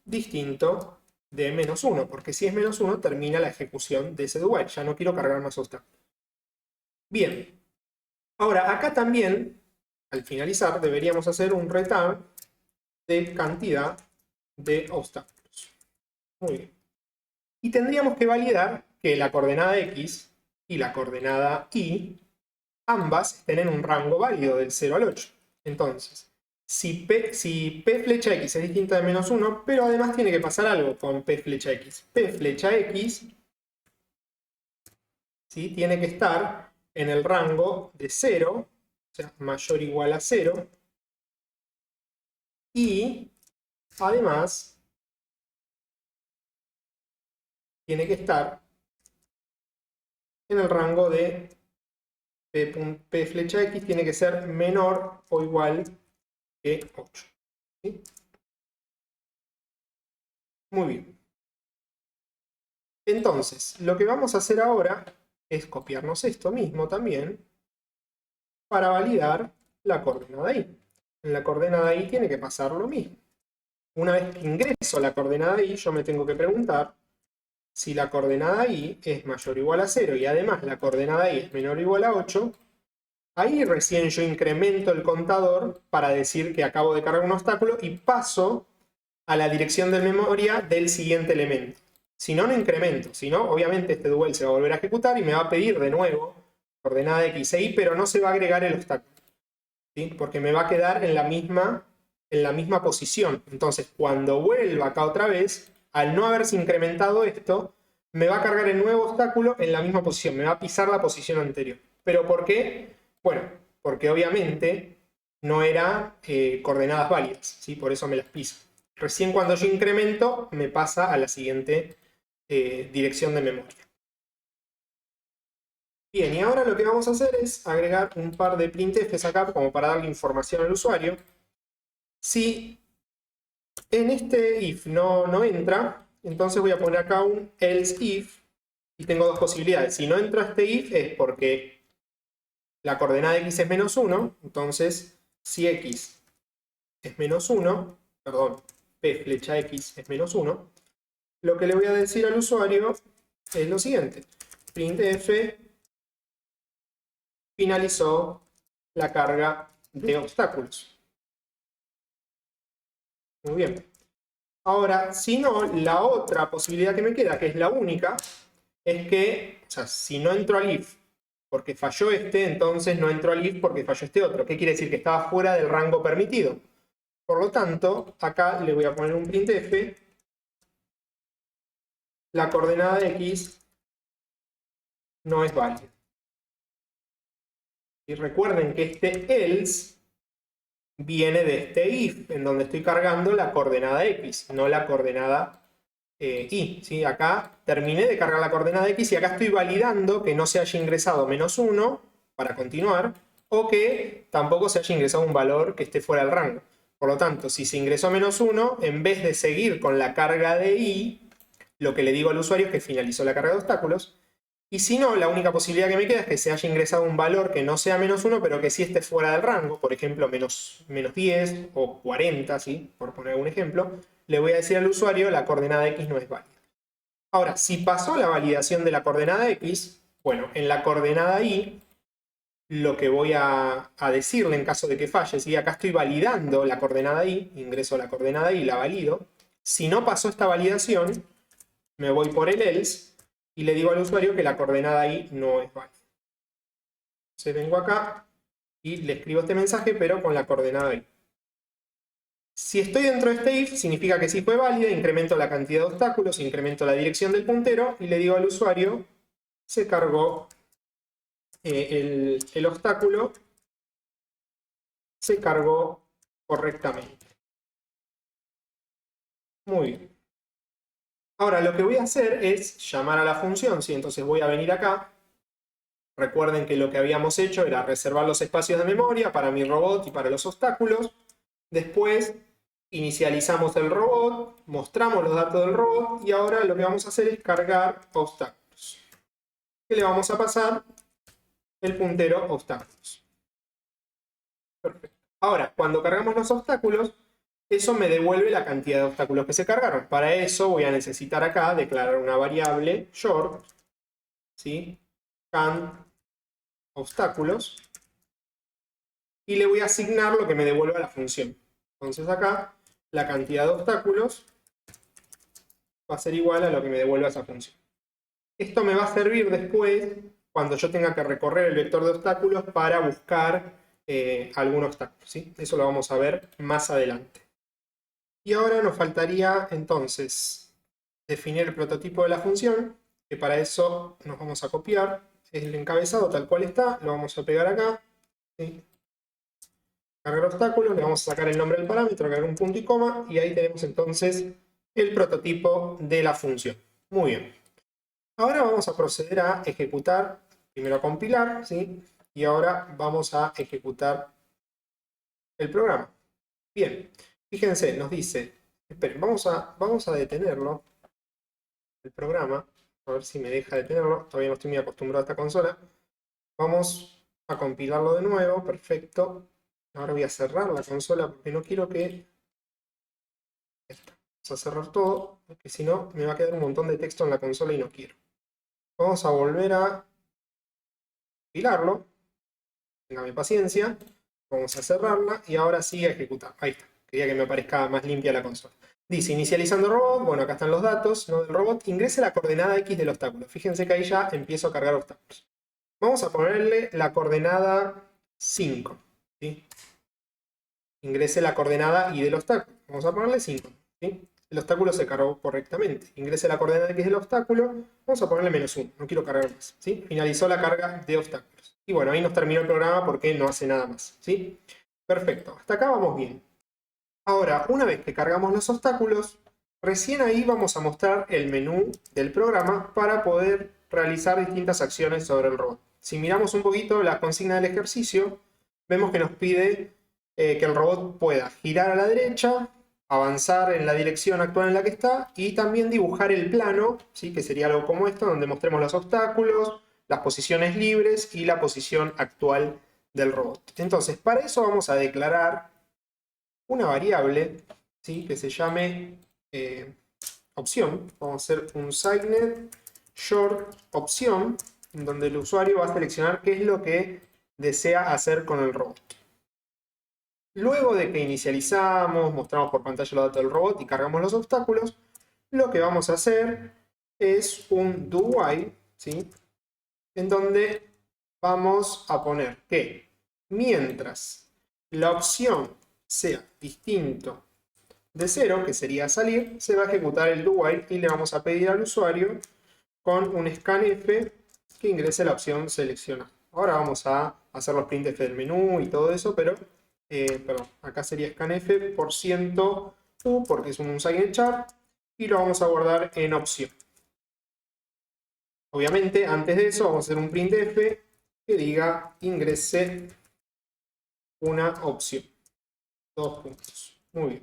distinto de -1, porque si es -1 termina la ejecución de ese do while, ya no quiero cargar más obstáculos. Bien, ahora acá también, al finalizar, deberíamos hacer un return de cantidad de obstáculos. Muy bien. Y tendríamos que validar que la coordenada X y la coordenada Y, ambas estén en un rango válido del 0 al 8. Entonces, si P flecha X es distinta de -1, pero además tiene que pasar algo con P flecha X. P flecha X, ¿sí?, tiene que estar en el rango de 0, o sea, mayor o igual a 0, y además tiene que estar en el rango de P flecha X, tiene que ser menor o igual que 8. ¿Sí? Muy bien. Entonces, lo que vamos a hacer ahora es copiarnos esto mismo también para validar la coordenada Y. En la coordenada Y tiene que pasar lo mismo. Una vez que ingreso a la coordenada Y, yo me tengo que preguntar si la coordenada Y es mayor o igual a 0 y además la coordenada Y es menor o igual a 8, ahí recién yo incremento el contador para decir que acabo de cargar un obstáculo y paso a la dirección de memoria del siguiente elemento. Si no, no incremento. Si no, obviamente este do while se va a volver a ejecutar y me va a pedir de nuevo coordenada X e Y, pero no se va a agregar el obstáculo, ¿sí? Porque me va a quedar en la misma posición. Entonces, cuando vuelva acá otra vez, al no haberse incrementado esto, me va a cargar el nuevo obstáculo en la misma posición. Me va a pisar la posición anterior. ¿Pero por qué? Bueno, porque obviamente no eran coordenadas válidas, ¿sí? Por eso me las piso. Recién cuando yo incremento, me pasa a la siguiente dirección de memoria. Bien, y ahora lo que vamos a hacer es agregar un par de printfs acá como para darle información al usuario. Si en este if no entra, entonces voy a poner acá un else if y tengo dos posibilidades. Si no entra este if es porque la coordenada X es -1, entonces si X es -1, perdón, P flecha X es -1, lo que le voy a decir al usuario es lo siguiente: printf finalizó la carga de obstáculos. Muy bien. Ahora, si no, la otra posibilidad que me queda, que es la única, es que, o sea, si no entro al if porque falló este, entonces no entro al if porque falló este otro. ¿Qué quiere decir? Que estaba fuera del rango permitido. Por lo tanto, acá le voy a poner un printf, la coordenada X no es válida. Y recuerden que este else viene de este if, en donde estoy cargando la coordenada X, no la coordenada Y. ¿Sí? Acá terminé de cargar la coordenada X y acá estoy validando que no se haya ingresado -1 para continuar, o que tampoco se haya ingresado un valor que esté fuera del rango. Por lo tanto, si se ingresó -1, en vez de seguir con la carga de Y, lo que le digo al usuario es que finalizó la carga de obstáculos. Y si no, la única posibilidad que me queda es que se haya ingresado un valor que no sea -1, pero que sí esté fuera del rango, por ejemplo, menos 10 o 40, ¿sí? Por poner un ejemplo. Le voy a decir al usuario la coordenada X no es válida. Ahora, si pasó la validación de la coordenada X, bueno, en la coordenada Y, lo que voy a decirle en caso de que falle, ¿sí? Acá estoy validando la coordenada Y, ingreso a la coordenada Y, la valido. Si no pasó esta validación, me voy por el else y le digo al usuario que la coordenada Y no es válida. Entonces vengo acá y le escribo este mensaje, pero con la coordenada Y. Si estoy dentro de este if, significa que sí fue válida, incremento la cantidad de obstáculos, incremento la dirección del puntero y le digo al usuario, se cargó el obstáculo, se cargó correctamente. Muy bien. Ahora lo que voy a hacer es llamar a la función, ¿sí? Entonces voy a venir acá. Recuerden que lo que habíamos hecho era reservar los espacios de memoria para mi robot y para los obstáculos. Después Inicializamos el robot, mostramos los datos del robot y ahora lo que vamos a hacer es cargar obstáculos. ¿Qué le vamos a pasar? El puntero obstáculos. Perfecto. Ahora, cuando cargamos los obstáculos, eso me devuelve la cantidad de obstáculos que se cargaron. Para eso voy a necesitar acá declarar una variable short, ¿sí? Count obstáculos, y le voy a asignar lo que me devuelva la función. Entonces acá la cantidad de obstáculos va a ser igual a lo que me devuelva esa función. Esto me va a servir después cuando yo tenga que recorrer el vector de obstáculos para buscar algún obstáculo, ¿sí? Eso lo vamos a ver más adelante. Y ahora nos faltaría entonces definir el prototipo de la función, que para eso nos vamos a copiar el encabezado tal cual está, lo vamos a pegar acá, ¿sí? Cargar obstáculos, le vamos a sacar el nombre del parámetro, cargar un punto y coma, y ahí tenemos entonces el prototipo de la función. Muy bien. Ahora vamos a proceder a ejecutar, primero a compilar, ¿sí? Y ahora vamos a ejecutar el programa. Bien, fíjense, nos dice, esperen, vamos a detenerlo, el programa, a ver si me deja detenerlo, todavía no estoy muy acostumbrado a esta consola. Vamos a compilarlo de nuevo, perfecto. Ahora voy a cerrar la consola porque no quiero que... Vamos a cerrar todo, porque si no me va a quedar un montón de texto en la consola y no quiero. Vamos a volver a compilarlo. Téngame paciencia. Vamos a cerrarla y ahora sí a ejecutar. Ahí está. Quería que me aparezca más limpia la consola. Dice, inicializando robot. Bueno, acá están los datos, ¿no?, del robot. Ingrese la coordenada X del obstáculo. Fíjense que ahí ya empiezo a cargar obstáculos. Vamos a ponerle la coordenada 5. ¿Sí? Ingrese la coordenada Y del obstáculo. Vamos a ponerle 5. ¿Sí? El obstáculo se cargó correctamente. Ingrese la coordenada X del obstáculo. Vamos a ponerle -1. No quiero cargar más. ¿Sí? Finalizó la carga de obstáculos. Y bueno, ahí nos terminó el programa porque no hace nada más. ¿Sí? Perfecto. Hasta acá vamos bien. Ahora, una vez que cargamos los obstáculos, recién ahí vamos a mostrar el menú del programa para poder realizar distintas acciones sobre el robot. Si miramos un poquito la consigna del ejercicio, vemos que nos pide que el robot pueda girar a la derecha, avanzar en la dirección actual en la que está y también dibujar el plano, ¿sí?, que sería algo como esto, donde mostremos los obstáculos, las posiciones libres y la posición actual del robot. Entonces, para eso vamos a declarar una variable, ¿sí?, que se llame opción. Vamos a hacer un signed short opción, donde el usuario va a seleccionar qué es lo que desea hacer con el robot. Luego de que inicializamos, mostramos por pantalla los datos del robot y cargamos los obstáculos, lo que vamos a hacer es un do while, ¿sí?, en donde vamos a poner que mientras la opción sea distinto de 0, que sería salir, se va a ejecutar el do while y le vamos a pedir al usuario con un scanf que ingrese la opción seleccionada. Ahora vamos a hacer los printf del menú y todo eso, pero perdón, acá sería scanf %u porque es un unsigned char y lo vamos a guardar en opción. Obviamente, antes de eso vamos a hacer un printf que diga ingrese una opción. 2 puntos. Muy bien.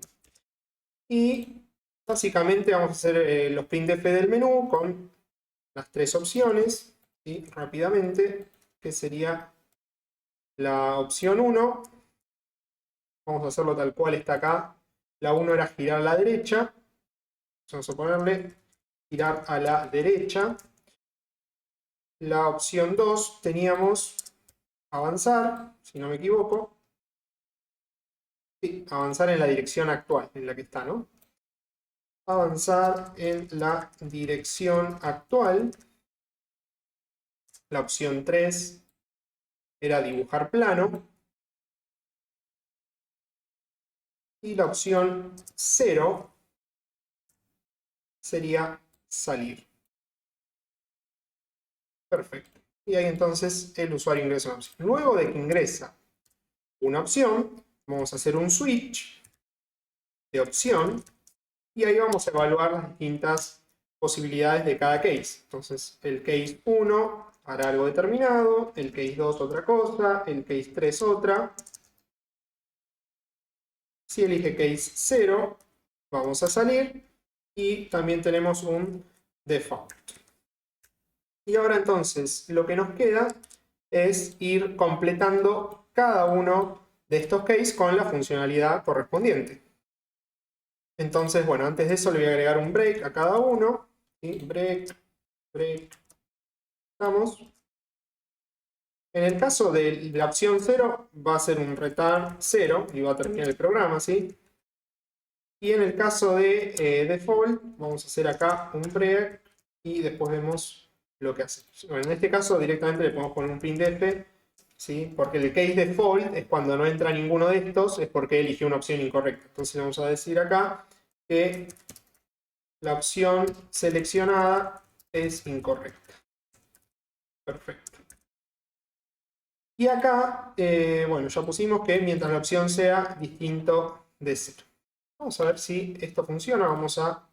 Y básicamente vamos a hacer los printf del menú con las 3 opciones, ¿sí?, rápidamente, que sería la opción 1. Vamos a hacerlo tal cual está acá. La 1 era girar a la derecha. Vamos a ponerle girar a la derecha. La opción 2 teníamos avanzar, si no me equivoco. Sí, avanzar en la dirección actual, en la que está, ¿no? Avanzar en la dirección actual. La opción 3 era dibujar plano. Y la opción 0 sería salir. Perfecto. Y ahí entonces el usuario ingresa una opción. Luego de que ingresa una opción, vamos a hacer un switch de opción. Y ahí vamos a evaluar las distintas posibilidades de cada case. Entonces, el case 1 hará algo determinado, el case 2 otra cosa, el case 3 otra. Si elige case 0, vamos a salir y también tenemos un default. Y ahora entonces lo que nos queda es ir completando cada uno de estos cases con la funcionalidad correspondiente. Entonces, bueno, antes de eso le voy a agregar un break a cada uno. ¿Sí? Break, break. Estamos. En el caso de la opción 0 va a ser un return 0 y va a terminar el programa, ¿sí? Y en el caso de default vamos a hacer acá un break y después vemos lo que hace. Bueno, en este caso directamente le podemos poner un printf, ¿sí? Porque el case default es cuando no entra ninguno de estos, es porque eligió una opción incorrecta. Entonces vamos a decir acá que la opción seleccionada es incorrecta. Perfecto. Y acá, bueno, ya pusimos que mientras la opción sea distinto de 0. Vamos a ver si esto funciona. Vamos a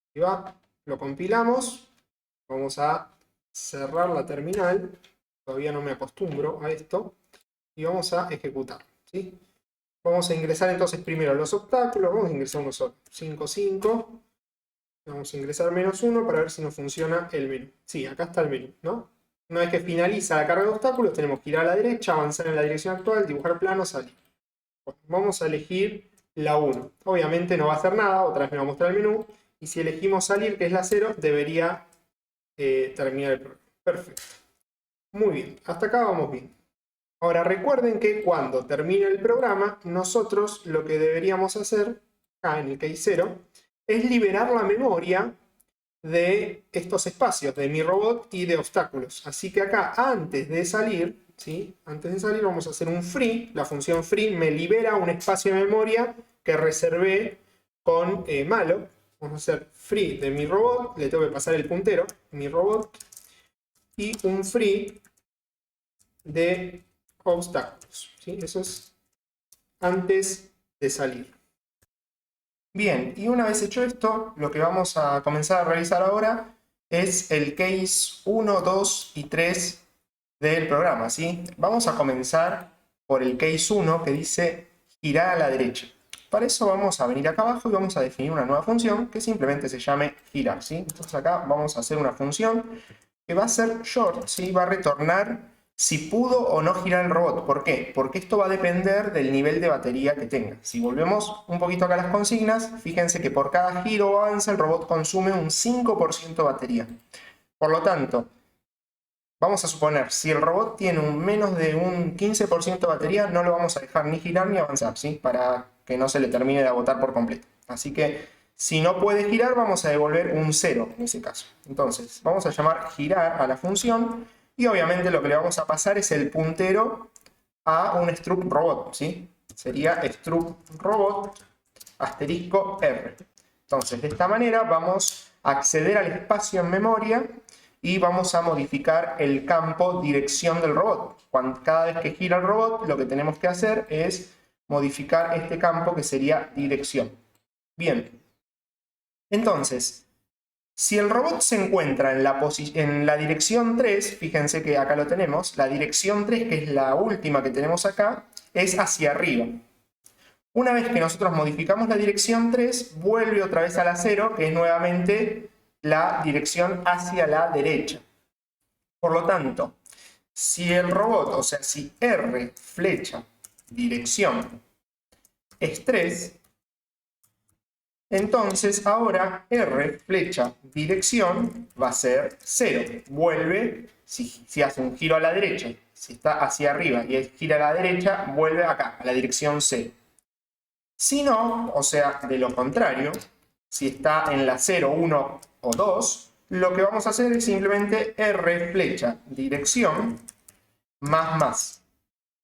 activar, lo compilamos. Vamos a cerrar la terminal. Todavía no me acostumbro a esto. Y vamos a ejecutar, ¿sí? Vamos a ingresar entonces primero los obstáculos. Vamos a ingresar uno solo. 5, 5. Vamos a ingresar -1 para ver si nos funciona el menú. Sí, acá está el menú, ¿no? Una vez que finaliza la carga de obstáculos, tenemos que ir a la derecha, avanzar en la dirección actual, dibujar plano, salir. Bueno, vamos a elegir la 1. Obviamente no va a hacer nada, otra vez me va a mostrar el menú. Y si elegimos salir, que es la 0, debería terminar el programa. Perfecto. Muy bien, hasta acá vamos bien. Ahora recuerden que cuando termine el programa, nosotros lo que deberíamos hacer, acá en el case 0, es liberar la memoria de estos espacios, de mi robot y de obstáculos. Así que acá, antes de salir, ¿sí? Antes de salir vamos a hacer un free. La función free me libera un espacio de memoria que reservé con malloc. Vamos a hacer free de mi robot, le tengo que pasar el puntero, mi robot, y un free de obstáculos, ¿sí? Eso es antes de salir. Bien, y una vez hecho esto, lo que vamos a comenzar a realizar ahora es el case 1, 2 y 3 del programa, ¿sí? Vamos a comenzar por el case 1 que dice girar a la derecha. Para eso vamos a venir acá abajo y vamos a definir una nueva función que simplemente se llame girar, ¿sí? Entonces acá vamos a hacer una función que va a ser short, ¿sí? Va a retornar si pudo o no girar el robot. ¿Por qué? Porque esto va a depender del nivel de batería que tenga. Si volvemos un poquito acá a las consignas, fíjense que por cada giro o avance el robot consume un 5% de batería. Por lo tanto, vamos a suponer, si el robot tiene menos de un 15% de batería, no lo vamos a dejar ni girar ni avanzar, ¿sí? Para que no se le termine de agotar por completo. Así que, si no puede girar, vamos a devolver un 0 en ese caso. Entonces, vamos a llamar girar a la función. Y obviamente lo que le vamos a pasar es el puntero a un struct robot, ¿sí? Sería struct robot asterisco R. Entonces, de esta manera vamos a acceder al espacio en memoria y vamos a modificar el campo dirección del robot. Cada vez que gira el robot, lo que tenemos que hacer es modificar este campo que sería dirección. Bien. Entonces, si el robot se encuentra en la dirección 3, fíjense que acá lo tenemos, la dirección 3, que es la última que tenemos acá, es hacia arriba. Una vez que nosotros modificamos la dirección 3, vuelve otra vez a la 0, que es nuevamente la dirección hacia la derecha. Por lo tanto, si el robot, o sea, si R, flecha, dirección, es 3, entonces ahora R, flecha, dirección, va a ser 0. Vuelve, si hace un giro a la derecha, si está hacia arriba y gira a la derecha, vuelve acá, a la dirección 0. Si no, o sea, de lo contrario, si está en la 0, 1 o 2, lo que vamos a hacer es simplemente R, flecha, dirección, más.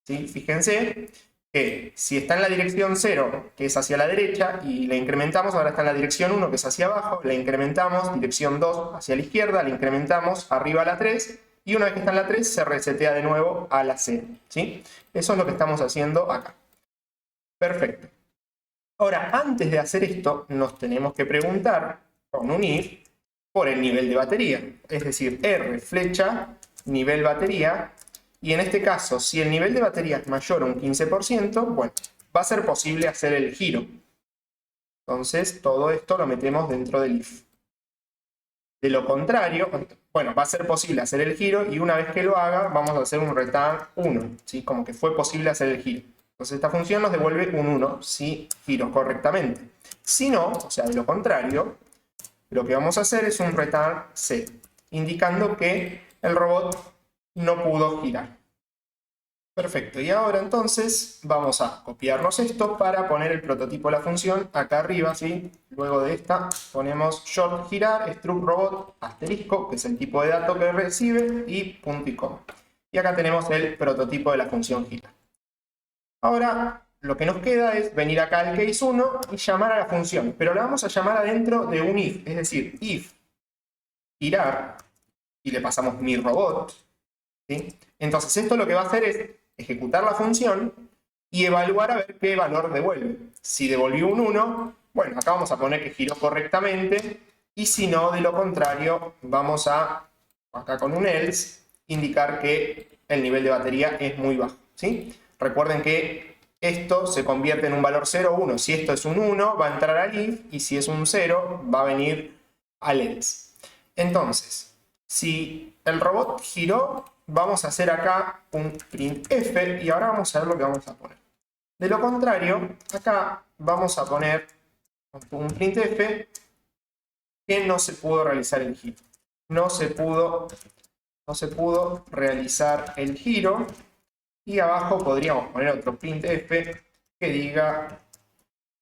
¿Sí? Fíjense que si está en la dirección 0, que es hacia la derecha, y la incrementamos, ahora está en la dirección 1, que es hacia abajo, la incrementamos, dirección 2 hacia la izquierda, la incrementamos arriba a la 3, y una vez que está en la 3, se resetea de nuevo a la 0. ¿Sí? Eso es lo que estamos haciendo acá. Perfecto. Ahora, antes de hacer esto, nos tenemos que preguntar, con un if, por el nivel de batería. Es decir, R, flecha, nivel batería. Y en este caso, si el nivel de batería es mayor a un 15%, bueno, va a ser posible hacer el giro. Entonces, todo esto lo metemos dentro del if. De lo contrario, bueno, va a ser posible hacer el giro y una vez que lo haga, vamos a hacer un return 1, ¿sí? Como que fue posible hacer el giro. Entonces, esta función nos devuelve un 1 si giro correctamente. Si no, o sea, de lo contrario, lo que vamos a hacer es un return 0, indicando que el robot no pudo girar. Perfecto, y ahora entonces vamos a copiarnos esto para poner el prototipo de la función acá arriba, ¿sí? Luego de esta ponemos short girar, struct robot, asterisco, que es el tipo de dato que recibe, y punto y coma. Y acá tenemos el prototipo de la función girar. Ahora lo que nos queda es venir acá al case 1 y llamar a la función, pero la vamos a llamar adentro de un if, es decir, if girar, y le pasamos mi robot, ¿sí? Entonces esto lo que va a hacer es ejecutar la función y evaluar a ver qué valor devuelve. Si devolvió un 1, bueno, acá vamos a poner que giró correctamente, y si no, de lo contrario, vamos a, acá con un else, indicar que el nivel de batería es muy bajo, ¿sí? Recuerden que esto se convierte en un valor 0 o 1. Si esto es un 1, va a entrar al if, y si es un 0, va a venir al else. Entonces, si el robot giró, vamos a hacer acá un printf y ahora vamos a ver lo que vamos a poner. De lo contrario, acá vamos a poner un printf que no se pudo realizar el giro. No se pudo realizar el giro. Y abajo podríamos poner otro printf que diga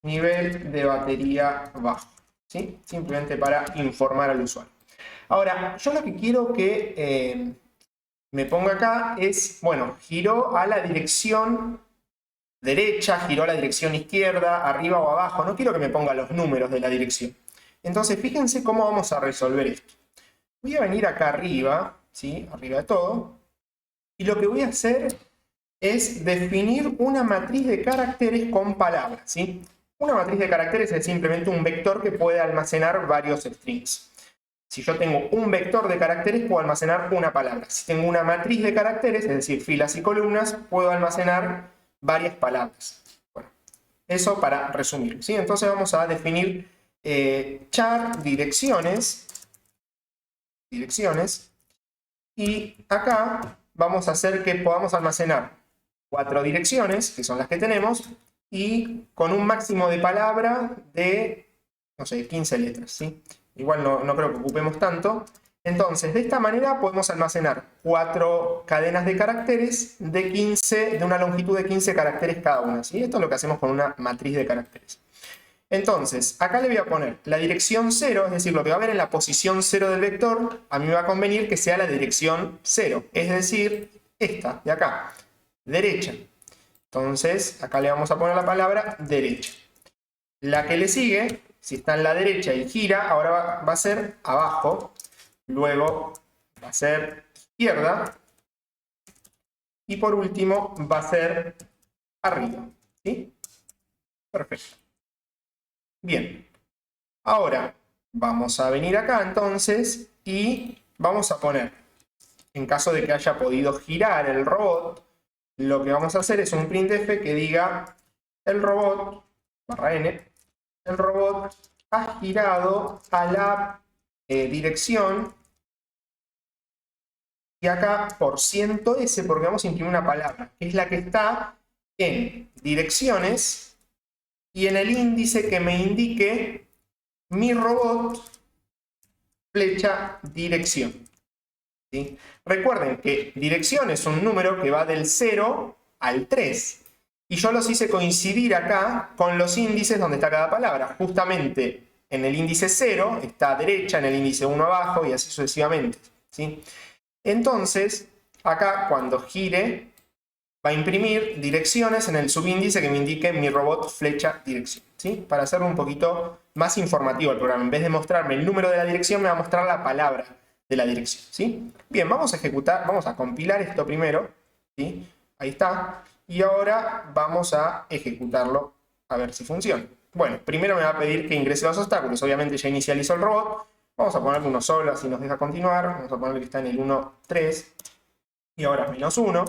nivel de batería bajo, ¿sí? Simplemente para informar al usuario. Ahora, yo lo que quiero que me ponga acá es, bueno, giró a la dirección derecha, giró a la dirección izquierda, arriba o abajo. No quiero que me ponga los números de la dirección. Entonces, fíjense cómo vamos a resolver esto. Voy a venir acá arriba, ¿sí? Arriba de todo. Y lo que voy a hacer es definir una matriz de caracteres con palabras, ¿sí? Una matriz de caracteres es simplemente un vector que puede almacenar varios strings. Si yo tengo un vector de caracteres, puedo almacenar una palabra. Si tengo una matriz de caracteres, es decir, filas y columnas, puedo almacenar varias palabras. Bueno, eso para resumir, ¿sí? Entonces vamos a definir char direcciones, y acá vamos a hacer que podamos almacenar 4 direcciones, que son las que tenemos, y con un máximo de palabra de, no sé, 15 letras, ¿sí? Igual no creo que ocupemos tanto. Entonces, de esta manera podemos almacenar 4 cadenas de caracteres de una longitud de 15 caracteres cada una, ¿sí? Esto es lo que hacemos con una matriz de caracteres. Entonces, acá le voy a poner la dirección 0, es decir, lo que va a haber en la posición 0 del vector, a mí me va a convenir que sea la dirección 0, es decir, esta de acá, derecha. Entonces, acá le vamos a poner la palabra derecha. La que le sigue, si está en la derecha y gira, ahora va a ser abajo, luego va a ser izquierda, y por último va a ser arriba, ¿sí? Perfecto. Bien, ahora vamos a venir acá entonces y vamos a poner, en caso de que haya podido girar el robot, lo que vamos a hacer es un printf que diga el robot, /n, el robot ha girado a la dirección, y acá por %s, porque vamos a imprimir una palabra, que es la que está en direcciones, y en el índice que me indique mi robot flecha dirección, ¿sí? Recuerden que dirección es un número que va del 0 al 3. Y yo los hice coincidir acá con los índices donde está cada palabra. Justamente en el índice 0 está derecha, en el índice 1 abajo y así sucesivamente, ¿sí? Entonces, acá cuando gire, va a imprimir direcciones en el subíndice que me indique mi robot flecha dirección, ¿sí? Para hacerlo un poquito más informativo el programa. En vez de mostrarme el número de la dirección, me va a mostrar la palabra de la dirección, ¿sí? Bien, vamos a ejecutar, vamos a compilar esto primero, ¿sí? Ahí está. Y ahora vamos a ejecutarlo a ver si funciona. Bueno, primero me va a pedir que ingrese los obstáculos. Obviamente ya inicializó el robot. Vamos a ponerle uno solo, así nos deja continuar. Vamos a ponerle que está en el 1, 3. Y ahora -1.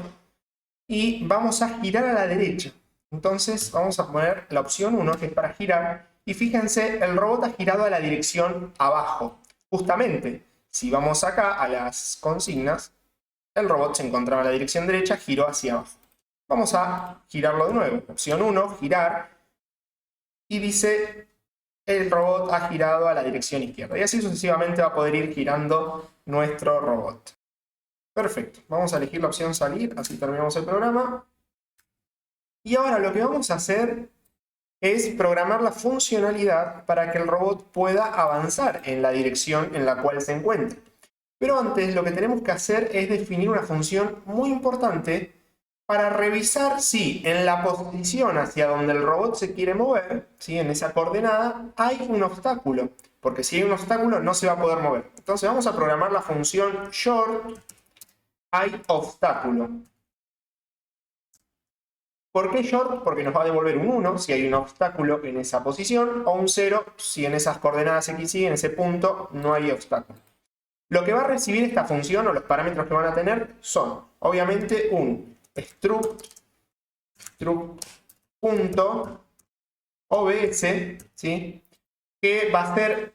Y vamos a girar a la derecha. Entonces vamos a poner la opción 1, que es para girar. Y fíjense, el robot ha girado a la dirección abajo. Justamente, si vamos acá a las consignas, el robot se encontraba en la dirección derecha, giró hacia abajo. Vamos a girarlo de nuevo. Opción 1, girar. Y dice, el robot ha girado a la dirección izquierda. Y así sucesivamente va a poder ir girando nuestro robot. Perfecto. Vamos a elegir la opción salir, así terminamos el programa. Y ahora lo que vamos a hacer es programar la funcionalidad para que el robot pueda avanzar en la dirección en la cual se encuentra. Pero antes lo que tenemos que hacer es definir una función muy importante para revisar si en la posición hacia donde el robot se quiere mover, ¿sí? En esa coordenada, hay un obstáculo. Porque si hay un obstáculo no se va a poder mover. Entonces vamos a programar la función short hay obstáculo. ¿Por qué short? Porque nos va a devolver un 1 si hay un obstáculo en esa posición, o un 0 si en esas coordenadas x y en ese punto no hay obstáculo. Lo que va a recibir esta función o los parámetros que van a tener son, obviamente, un struct.obs, ¿sí? Que va a ser,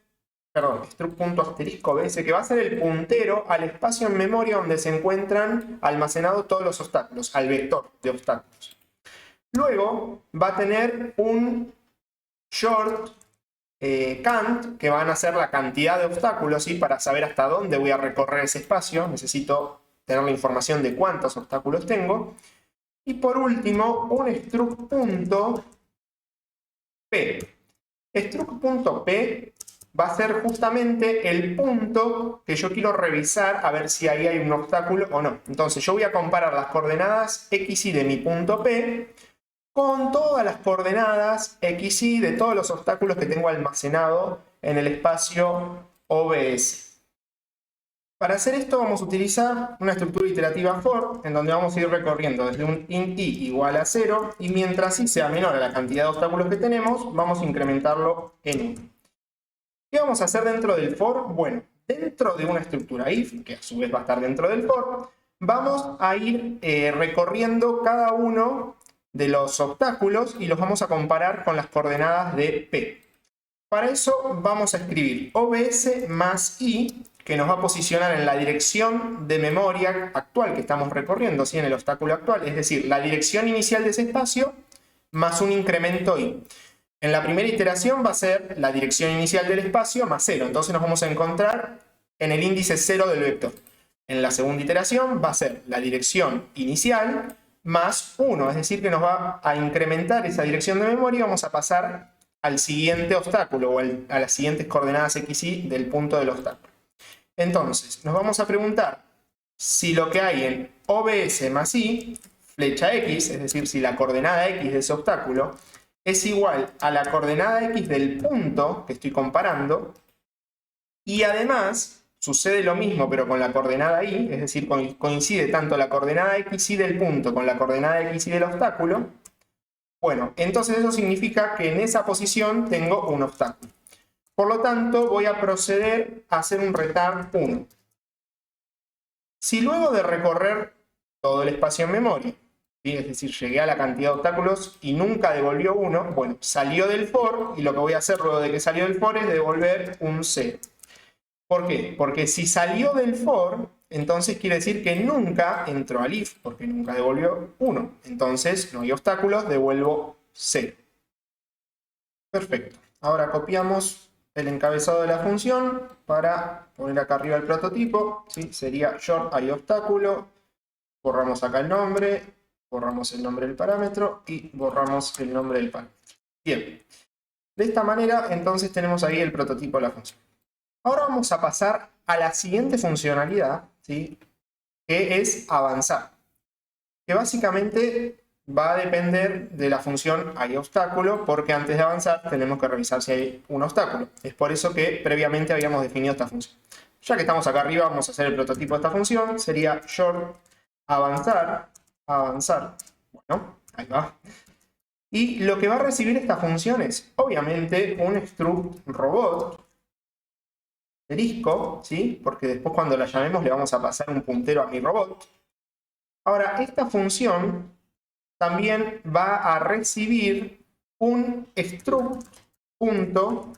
perdón, struct.obs, que va a ser el puntero al espacio en memoria donde se encuentran almacenados todos los obstáculos, al vector de obstáculos. Luego va a tener un short count, que van a ser la cantidad de obstáculos, ¿sí? Para saber hasta dónde voy a recorrer ese espacio, necesito tener la información de cuántos obstáculos tengo. Y por último, un struct.p. Struct.p va a ser justamente el punto que yo quiero revisar a ver si ahí hay un obstáculo o no. Entonces yo voy a comparar las coordenadas x y de mi punto P con todas las coordenadas x y de todos los obstáculos que tengo almacenado en el espacio OBS. Para hacer esto vamos a utilizar una estructura iterativa for, en donde vamos a ir recorriendo desde un int i igual a 0, y mientras i sea menor a la cantidad de obstáculos que tenemos, vamos a incrementarlo en 1. ¿Qué vamos a hacer dentro del for? Bueno, dentro de una estructura if, que a su vez va a estar dentro del for, vamos a ir recorriendo cada uno de los obstáculos y los vamos a comparar con las coordenadas de P. Para eso vamos a escribir obs más i, que nos va a posicionar en la dirección de memoria actual que estamos recorriendo, ¿sí? En el obstáculo actual, es decir, la dirección inicial de ese espacio más un incremento i. En la primera iteración va a ser la dirección inicial del espacio más 0, entonces nos vamos a encontrar en el índice 0 del vector. En la segunda iteración va a ser la dirección inicial más 1, es decir, que nos va a incrementar esa dirección de memoria y vamos a pasar al siguiente obstáculo o a las siguientes coordenadas x y del punto del obstáculo. Entonces, nos vamos a preguntar si lo que hay en obs más i, flecha x, es decir, si la coordenada x de ese obstáculo es igual a la coordenada x del punto que estoy comparando, y además sucede lo mismo pero con la coordenada y, es decir, coincide tanto la coordenada x y del punto con la coordenada x y del obstáculo. Bueno, entonces eso significa que en esa posición tengo un obstáculo. Por lo tanto, voy a proceder a hacer un return 1. Si luego de recorrer todo el espacio en memoria, ¿sí? Es decir, llegué a la cantidad de obstáculos y nunca devolvió 1, bueno, salió del for, y lo que voy a hacer luego de que salió del for es devolver un 0. ¿Por qué? Porque si salió del for, entonces quiere decir que nunca entró al if, porque nunca devolvió 1. Entonces no hay obstáculos, devuelvo 0. Perfecto. Ahora copiamos el encabezado de la función para poner acá arriba el prototipo, ¿sí? Sería short hay obstáculo, borramos acá el nombre, borramos el nombre del parámetro y borramos el nombre del parámetro. Bien. De esta manera, entonces tenemos ahí el prototipo de la función. Ahora vamos a pasar a la siguiente funcionalidad, ¿sí? Que es avanzar. Que básicamente va a depender de la función hay obstáculo, porque antes de avanzar tenemos que revisar si hay un obstáculo. Es por eso que previamente habíamos definido esta función. Ya que estamos acá arriba, vamos a hacer el prototipo de esta función. Sería short avanzar. Bueno, ahí va. Y lo que va a recibir esta función es, obviamente, un struct robot, asterisco, ¿sí? Porque después cuando la llamemos le vamos a pasar un puntero a mi robot. Ahora, esta función también va a recibir un struct punto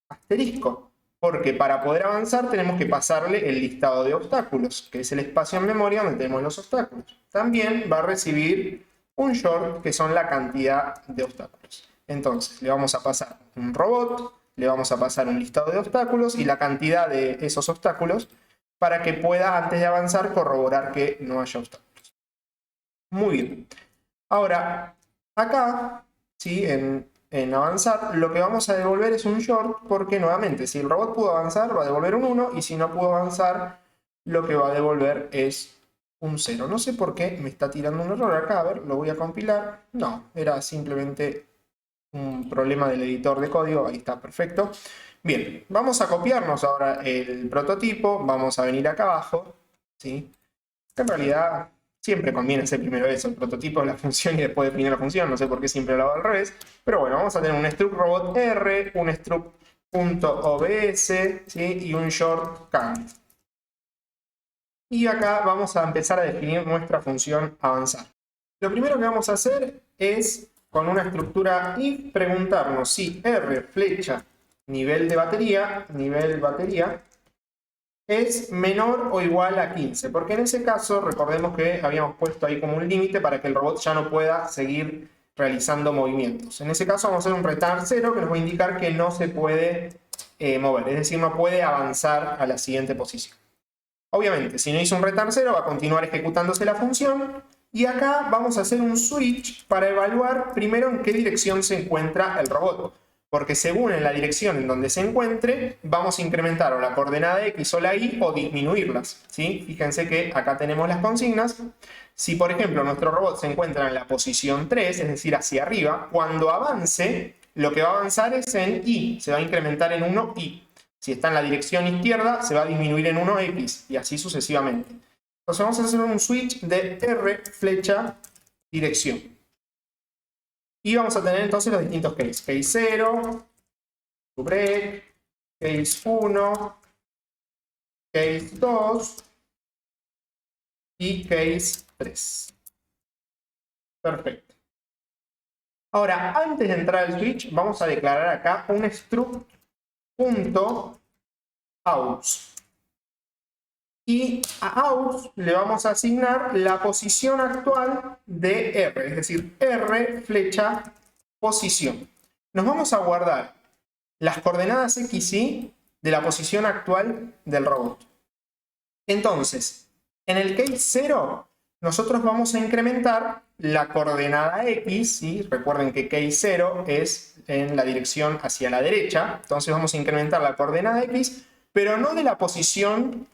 asterisco, porque para poder avanzar tenemos que pasarle el listado de obstáculos, que es el espacio en memoria donde tenemos los obstáculos. También va a recibir un short, que son la cantidad de obstáculos. Entonces, le vamos a pasar un robot, le vamos a pasar un listado de obstáculos y la cantidad de esos obstáculos para que pueda, antes de avanzar, corroborar que no haya obstáculos. Muy bien. Ahora, acá, ¿sí? En avanzar, lo que vamos a devolver es un short, porque nuevamente, si el robot pudo avanzar, va a devolver un 1, y si no pudo avanzar, lo que va a devolver es un 0. No sé por qué me está tirando un error acá. A ver, lo voy a compilar. No, era simplemente un problema del editor de código. Ahí está, perfecto. Bien, vamos a copiarnos ahora el prototipo. Vamos a venir acá abajo, ¿sí? En realidad, siempre conviene hacer primero eso, el prototipo de la función y después definir la función. No sé por qué siempre lo hago al revés. Pero bueno, vamos a tener un struct robot R, un struct.obs, ¿sí? Y un short count. Y acá vamos a empezar a definir nuestra función avanzar. Lo primero que vamos a hacer es, con una estructura if, preguntarnos si R flecha nivel batería es menor o igual a 15. Porque en ese caso, recordemos que habíamos puesto ahí como un límite para que el robot ya no pueda seguir realizando movimientos. En ese caso vamos a hacer un return 0, que nos va a indicar que no se puede mover, es decir, no puede avanzar a la siguiente posición. Obviamente, si no hizo un return 0, va a continuar ejecutándose la función. Y acá vamos a hacer un switch para evaluar primero en qué dirección se encuentra el robot. Porque según en la dirección en donde se encuentre, vamos a incrementar o la coordenada X o la Y o disminuirlas, ¿sí? Fíjense que acá tenemos las consignas. Si, por ejemplo, nuestro robot se encuentra en la posición 3, es decir, hacia arriba, cuando avance, lo que va a avanzar es en Y, se va a incrementar en 1Y. Si está en la dirección izquierda, se va a disminuir en 1x, y así sucesivamente. Entonces vamos a hacer un switch de R flecha dirección. Y vamos a tener entonces los distintos case. Case 0, break, case 1, case 2 y case 3. Perfecto. Ahora, antes de entrar al switch, vamos a declarar acá un struct .aux. Y a aux le vamos a asignar la posición actual de R, es decir, R flecha posición. Nos vamos a guardar las coordenadas X y Y de la posición actual del robot. Entonces, en el case 0, nosotros vamos a incrementar la coordenada X, ¿sí? Recuerden que case 0 es en la dirección hacia la derecha, entonces vamos a incrementar la coordenada X, pero no de la posición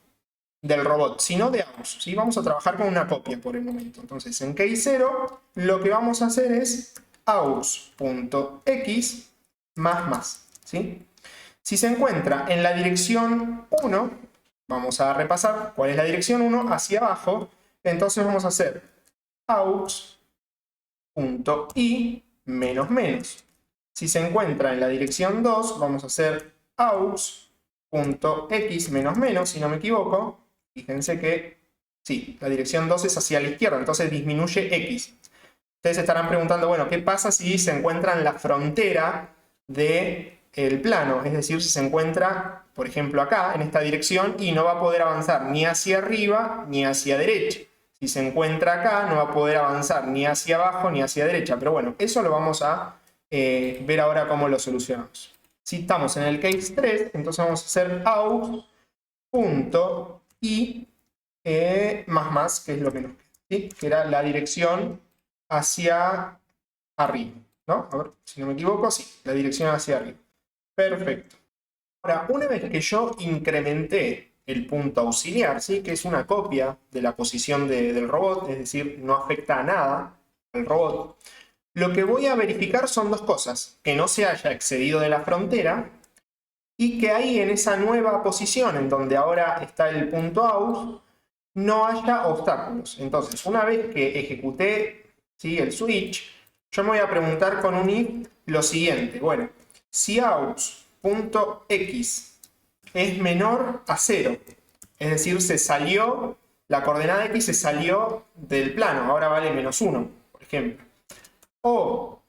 del robot, sino de aux, ¿sí? Vamos a trabajar con una copia por el momento. Entonces, en case 0, lo que vamos a hacer es aux.x más, ¿sí? Si se encuentra en la dirección 1, vamos a repasar cuál es la dirección 1, hacia abajo. Entonces vamos a hacer aux.y menos. Si se encuentra en la dirección 2, vamos a hacer aux.x menos, si no me equivoco. Fíjense que, sí, la dirección 2 es hacia la izquierda, entonces disminuye x. Ustedes estarán preguntando, bueno, ¿qué pasa si se encuentra en la frontera del plano? Es decir, si se encuentra, por ejemplo, acá, en esta dirección, y no va a poder avanzar ni hacia arriba ni hacia derecha. Si se encuentra acá, no va a poder avanzar ni hacia abajo ni hacia derecha. Pero bueno, eso lo vamos a ver ahora cómo lo solucionamos. Si estamos en el case 3, entonces vamos a hacer aux.y más, que es lo que nos queda, ¿sí? Que era la dirección hacia arriba, ¿no? A ver, si no me equivoco, sí, la dirección hacia arriba. Perfecto. Ahora, una vez que yo incrementé el punto auxiliar, ¿sí? Que es una copia de la posición del robot, es decir, no afecta a nada al robot, lo que voy a verificar son dos cosas: que no se haya excedido de la frontera y que ahí en esa nueva posición en donde ahora está el punto aux no haya obstáculos. Entonces, una vez que ejecuté, ¿sí?, el switch, yo me voy a preguntar con un if lo siguiente. Bueno, si aux.x es menor a 0, es decir, la coordenada x se salió del plano, ahora vale -1, por ejemplo. O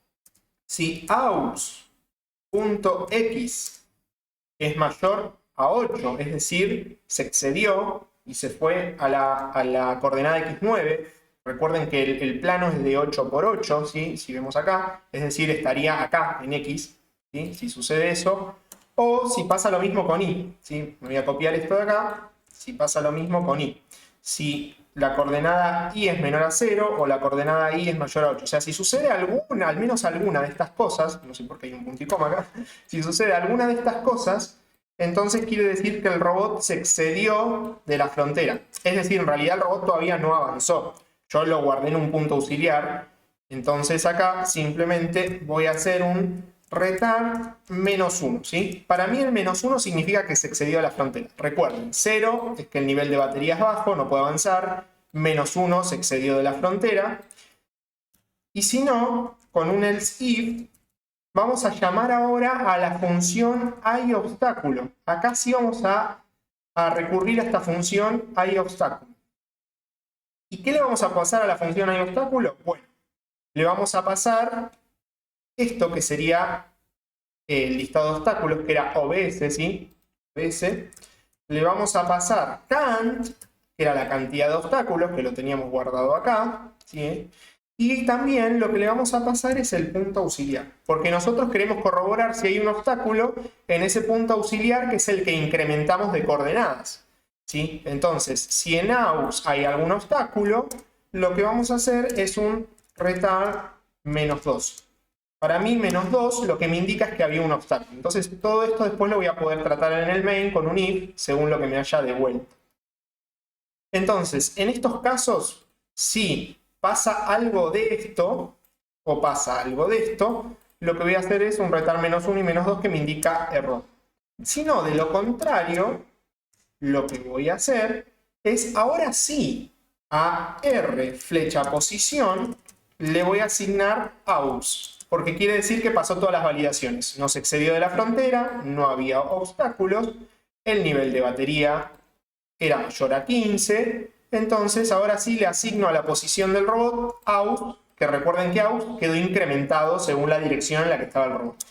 si aux.x es mayor a 8, es decir, se excedió y se fue a la coordenada x9. Recuerden que el plano es de 8 por 8, ¿sí? Si vemos acá, es decir, estaría acá en x, ¿sí? Si sucede eso. O si pasa lo mismo con y, ¿sí? Me voy a copiar esto de acá. Si pasa lo mismo con y. Si la coordenada y es menor a 0 o la coordenada y es mayor a 8. O sea, si sucede alguna, al menos alguna de estas cosas, no sé por qué hay un punto y coma acá, si sucede alguna de estas cosas, entonces quiere decir que el robot se excedió de la frontera. Es decir, en realidad el robot todavía no avanzó. Yo lo guardé en un punto auxiliar. Entonces acá simplemente voy a hacer un retard -1, ¿sí? Para mí el -1 significa que se excedió de la frontera. Recuerden, 0 es que el nivel de batería es bajo, no puede avanzar. -1 se excedió de la frontera. Y si no, con un else if, vamos a llamar ahora a la función iObstáculo. Acá sí vamos a recurrir a esta función iObstáculo. ¿Y qué le vamos a pasar a la función iObstáculo? Bueno, le vamos a pasar esto que sería el listado de obstáculos, que era OBS, ¿sí? OBS. Le vamos a pasar count, que era la cantidad de obstáculos, que lo teníamos guardado acá, ¿sí? Y también lo que le vamos a pasar es el punto auxiliar, porque nosotros queremos corroborar si hay un obstáculo en ese punto auxiliar, que es el que incrementamos de coordenadas, ¿sí? Entonces, si en aux hay algún obstáculo, lo que vamos a hacer es un retard -2. Para mí, -2 lo que me indica es que había un obstáculo. Entonces, todo esto después lo voy a poder tratar en el main con un if, según lo que me haya devuelto. Entonces, en estos casos, si pasa algo de esto, o pasa algo de esto, lo que voy a hacer es un retard -1 y -2 que me indica error. Si no, de lo contrario, lo que voy a hacer es, ahora sí, a R flecha posición, le voy a asignar aux. Porque quiere decir que pasó todas las validaciones. No se excedió de la frontera, no había obstáculos, el nivel de batería era mayor a 15. Entonces ahora sí le asigno a la posición del robot aux, que recuerden que aux quedó incrementado según la dirección en la que estaba el robot.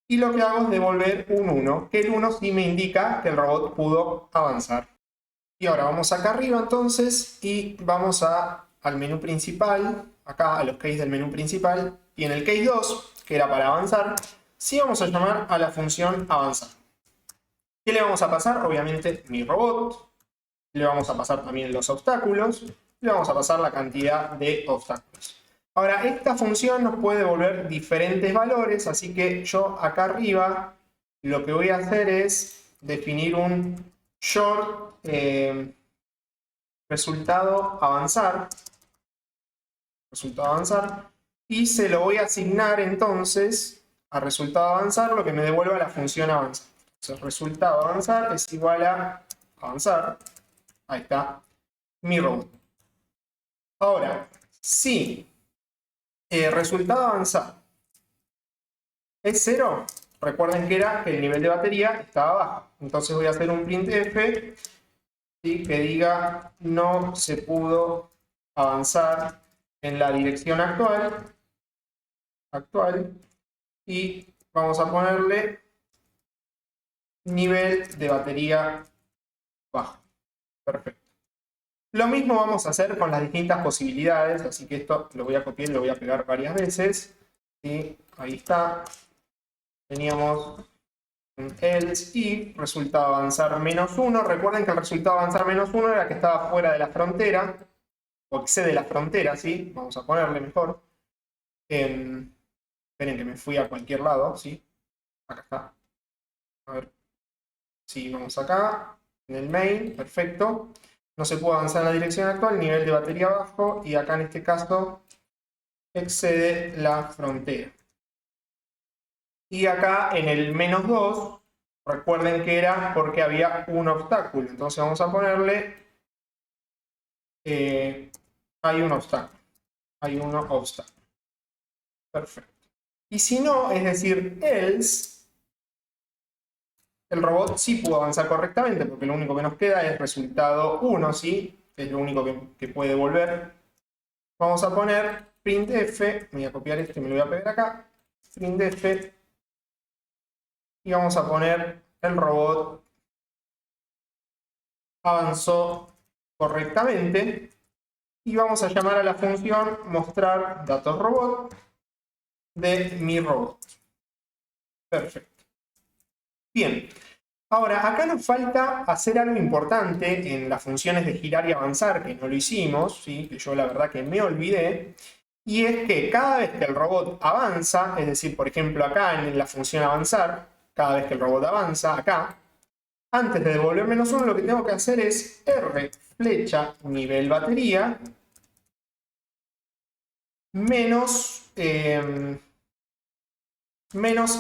Y lo que hago es devolver un 1, que el 1 sí me indica que el robot pudo avanzar. Y ahora vamos acá arriba entonces y vamos al menú principal, acá a los keys del menú principal, y en el case 2, que era para avanzar, sí vamos a llamar a la función avanzar. ¿Qué le vamos a pasar? Obviamente mi robot, le vamos a pasar también los obstáculos, le vamos a pasar la cantidad de obstáculos. Ahora, esta función nos puede devolver diferentes valores, así que yo acá arriba lo que voy a hacer es definir un short resultado avanzar, y se lo voy a asignar entonces a resultado avanzar lo que me devuelva la función avanzar. Entonces, resultado avanzar es igual a avanzar. Ahí está mi robot. Ahora, si resultado avanzar es 0, recuerden que era que el nivel de batería estaba bajo. Entonces voy a hacer un printf, ¿sí?, que diga no se pudo avanzar en la dirección actual, y vamos a ponerle nivel de batería bajo. Perfecto. Lo mismo vamos a hacer con las distintas posibilidades, así que esto lo voy a copiar y lo voy a pegar varias veces. ¿Sí? Ahí está. Teníamos un else if, resultado avanzar -1. Recuerden que el resultado avanzar -1 era que estaba fuera de la frontera, o excede la frontera, ¿sí? Vamos a ponerle mejor. Esperen que me fui a cualquier lado, ¿sí? Acá está. A ver. Sí, vamos acá, en el main, perfecto. No se puede avanzar en la dirección actual, nivel de batería bajo, y acá en este caso excede la frontera. Y acá en el -2, recuerden que era porque había un obstáculo. Entonces vamos a ponerle hay un obstáculo. Hay un obstáculo. Perfecto. Y si no, es decir, else, el robot sí pudo avanzar correctamente, porque lo único que nos queda es resultado 1, ¿sí? Es lo único que puede volver. Vamos a poner printf, voy a copiar esto y me lo voy a pegar acá, printf, y vamos a poner el robot avanzó correctamente, y vamos a llamar a la función mostrar datos robot de mi robot. Perfecto. Bien. Ahora, acá nos falta hacer algo importante en las funciones de girar y avanzar, que no lo hicimos, ¿sí? Que yo la verdad que me olvidé, y es que cada vez que el robot avanza, es decir, por ejemplo acá en la función avanzar, cada vez que el robot avanza, acá, antes de devolver -1, lo que tengo que hacer es R flecha nivel batería menos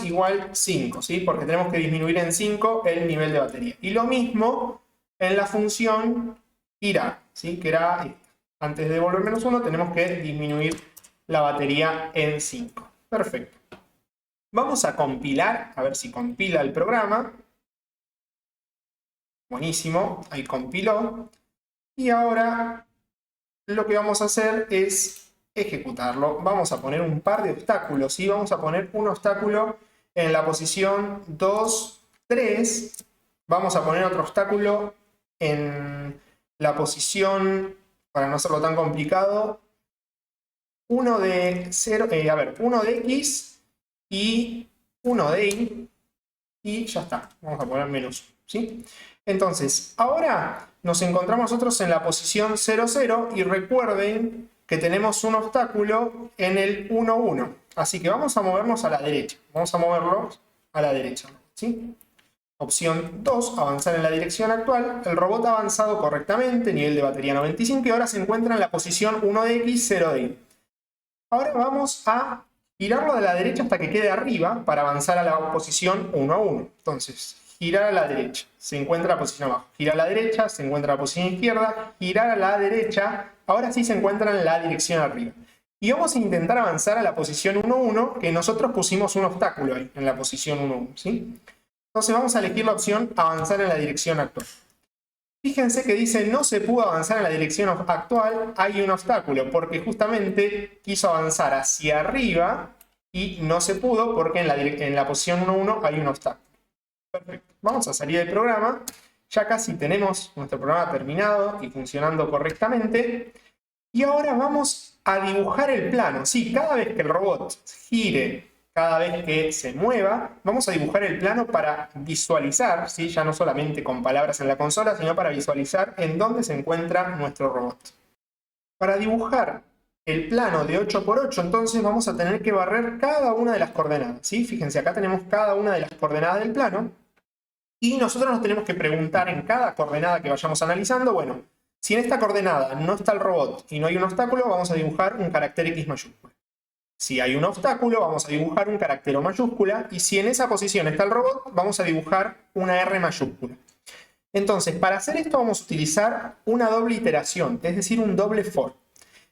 igual 5, ¿sí? Porque tenemos que disminuir en 5 el nivel de batería. Y lo mismo en la función girar, ¿sí? Que era, antes de devolver -1, tenemos que disminuir la batería en 5. Perfecto. Vamos a compilar, a ver si compila el programa. Buenísimo, ahí compiló. Y ahora lo que vamos a hacer es ejecutarlo. Vamos a poner un par de obstáculos, ¿sí? Vamos a poner un obstáculo en la posición 2, 3. Vamos a poner otro obstáculo en la posición, para no hacerlo tan complicado, 1 de 0, 1 de X y 1 de Y. Y ya está. Vamos a poner -1, ¿sí? Entonces, ahora nos encontramos nosotros en la posición 0, 0 y recuerden que tenemos un obstáculo en el 1, 1. Así que vamos a movernos a la derecha. Vamos a moverlos a la derecha, ¿sí? Opción 2, avanzar en la dirección actual. El robot ha avanzado correctamente, nivel de batería 95, y ahora se encuentra en la posición 1 de X, 0 de Y. Ahora vamos a girarlo de la derecha hasta que quede arriba para avanzar a la posición 1, 1. Entonces, girar a la derecha, se encuentra la posición abajo. Girar a la derecha, se encuentra la posición izquierda. Girar a la derecha, ahora sí se encuentra en la dirección arriba. Y vamos a intentar avanzar a la posición 1, 1, que nosotros pusimos un obstáculo ahí, en la posición 1, 1, ¿sí? Entonces vamos a elegir la opción avanzar en la dirección actual. Fíjense que dice no se pudo avanzar en la dirección actual, hay un obstáculo, porque justamente quiso avanzar hacia arriba y no se pudo porque en la posición 1, 1 hay un obstáculo. Perfecto. Vamos a salir del programa. Ya casi tenemos nuestro programa terminado y funcionando correctamente. Y ahora vamos a dibujar el plano. Sí, cada vez que el robot gire, cada vez que se mueva, vamos a dibujar el plano para visualizar, ¿sí? Ya no solamente con palabras en la consola, sino para visualizar en dónde se encuentra nuestro robot. Para dibujar el plano de 8×8, entonces vamos a tener que barrer cada una de las coordenadas, ¿sí? Fíjense, acá tenemos cada una de las coordenadas del plano y nosotros nos tenemos que preguntar en cada coordenada que vayamos analizando, bueno, si en esta coordenada no está el robot y no hay un obstáculo, vamos a dibujar un carácter X mayúscula. Si hay un obstáculo, vamos a dibujar un carácter O mayúscula. Y si en esa posición está el robot, vamos a dibujar una R mayúscula. Entonces, para hacer esto vamos a utilizar una doble iteración, es decir, un doble for.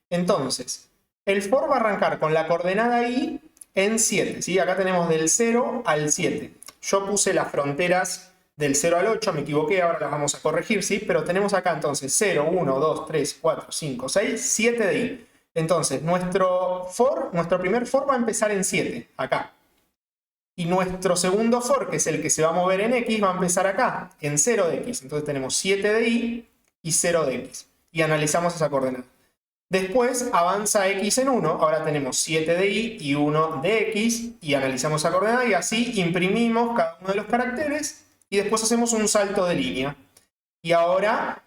Entonces, el for va a arrancar con la coordenada Y en 7. ¿Sí? Acá tenemos del 0 al 7. Yo puse las fronteras del 0 al 8, me equivoqué, ahora las vamos a corregir, ¿sí? Pero tenemos acá entonces 0, 1, 2, 3, 4, 5, 6, 7 de Y. Entonces, nuestro primer for va a empezar en 7, acá. Y nuestro segundo for, que es el que se va a mover en X, va a empezar acá, en 0 de X. Entonces tenemos 7 de Y y 0 de X. Y analizamos esa coordenada. Después avanza X en 1, ahora tenemos 7 de Y y 1 de X, y analizamos esa coordenada, y así imprimimos cada uno de los caracteres, y después hacemos un salto de línea. Y ahora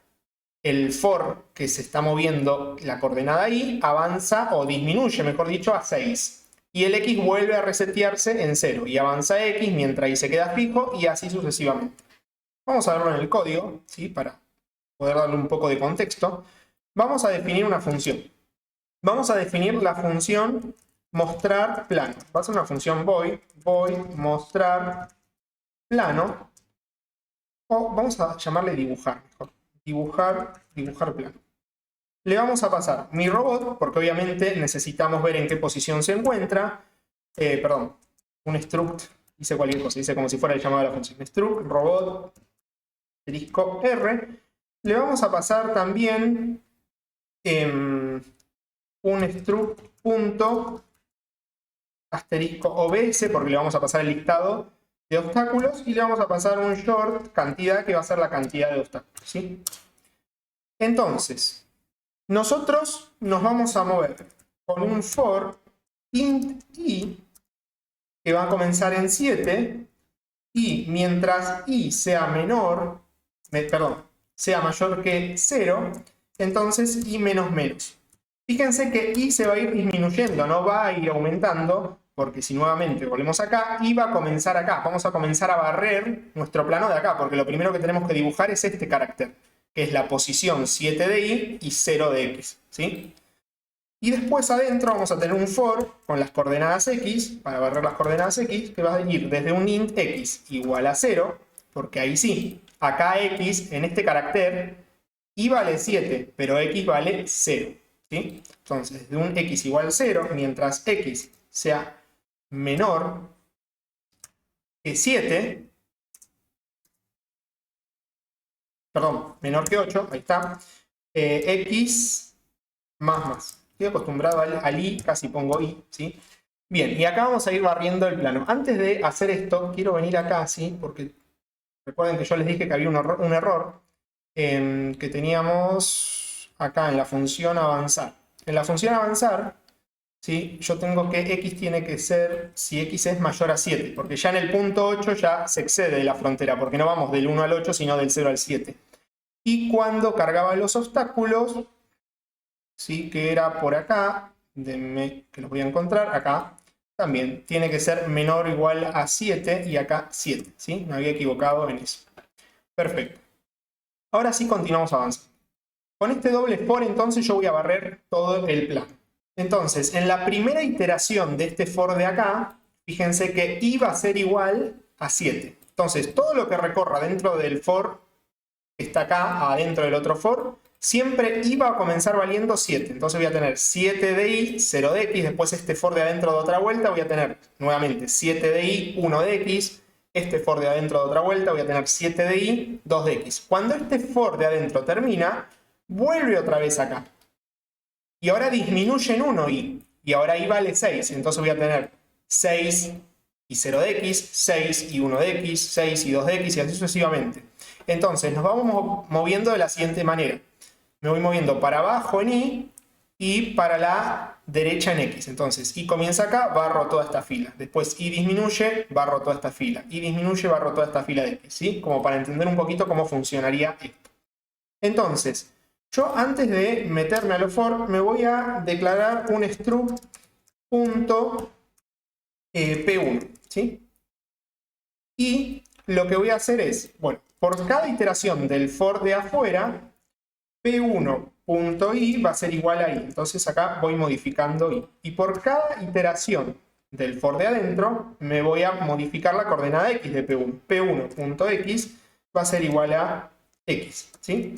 el for que se está moviendo la coordenada Y avanza o disminuye, mejor dicho, a 6. Y el X vuelve a resetearse en 0 y avanza X mientras Y se queda fijo y así sucesivamente. Vamos a verlo en el código, ¿sí? Para poder darle un poco de contexto. Vamos a definir una función. Vamos a definir la función mostrar plano. Va a ser una función void mostrar plano. O vamos a llamarle dibujar mejor. Dibujar plano. Le vamos a pasar mi robot, porque obviamente necesitamos ver en qué posición se encuentra. Un struct, dice cualquier cosa, dice como si fuera el llamado de la función. Struct, robot, asterisco R. Le vamos a pasar también un struct punto asterisco OBS, porque le vamos a pasar el listado de obstáculos y le vamos a pasar un short cantidad que va a ser la cantidad de obstáculos, ¿sí? Entonces, nosotros nos vamos a mover con un for int i que va a comenzar en 7 y mientras i sea sea mayor que 0, entonces i menos menos. Fíjense que i se va a ir disminuyendo, no va a ir aumentando, porque si nuevamente volvemos acá, i va a comenzar acá. Vamos a comenzar a barrer nuestro plano de acá, porque lo primero que tenemos que dibujar es este carácter, que es la posición 7 de i y 0 de x, ¿sí? Y después adentro vamos a tener un for con las coordenadas x, para barrer las coordenadas x, que va a ir desde un int x igual a 0, porque ahí sí, acá x en este carácter, i vale 7, pero x vale 0. ¿Sí? Entonces, de un x igual a 0, mientras x sea menor que 7, perdón, menor que 8, ahí está, x más. Estoy acostumbrado al i, casi pongo i, ¿sí? Bien, y acá vamos a ir barriendo el plano. Antes de hacer esto, quiero venir acá, ¿sí? Porque recuerden que yo les dije que había un error que teníamos acá en la función avanzar. En la función avanzar, ¿sí? Yo tengo que x tiene que ser si x es mayor a 7, porque ya en el punto 8 ya se excede de la frontera, porque no vamos del 1 al 8, sino del 0 al 7. Y cuando cargaba los obstáculos, ¿sí? Que era por acá, denme que los voy a encontrar, acá, también tiene que ser menor o igual a 7 y acá 7, ¿sí? Me había equivocado en eso. Perfecto. Ahora sí continuamos avanzando. Con este doble for entonces yo voy a barrer todo el plano. Entonces, en la primera iteración de este for de acá, fíjense que i va a ser igual a 7. Entonces, todo lo que recorra dentro del for que está acá, adentro del otro for, siempre i va a comenzar valiendo 7. Entonces voy a tener 7 de i, 0 de x, después este for de adentro de otra vuelta voy a tener nuevamente 7 de i, 1 de x, este for de adentro de otra vuelta voy a tener 7 de i, 2 de x. Cuando este for de adentro termina, vuelve otra vez acá. Y ahora disminuye en 1 i, y ahora i vale 6, entonces voy a tener 6 y 0 de x, 6 y 1 de x, 6 y 2 de x, y así sucesivamente. Entonces nos vamos moviendo de la siguiente manera. Me voy moviendo para abajo en i y para la derecha en x. Entonces i comienza acá, barro toda esta fila. Después i disminuye, barro toda esta fila. I disminuye, barro toda esta fila de x, ¿sí? Como para entender un poquito cómo funcionaría esto. Entonces, yo antes de meterme a lo for, me voy a declarar un struct punto p1, ¿sí? Y lo que voy a hacer es, bueno, por cada iteración del for de afuera, p1.i va a ser igual a i. Entonces acá voy modificando i. Y por cada iteración del for de adentro, me voy a modificar la coordenada x de p1. p1.x va a ser igual a x, ¿sí?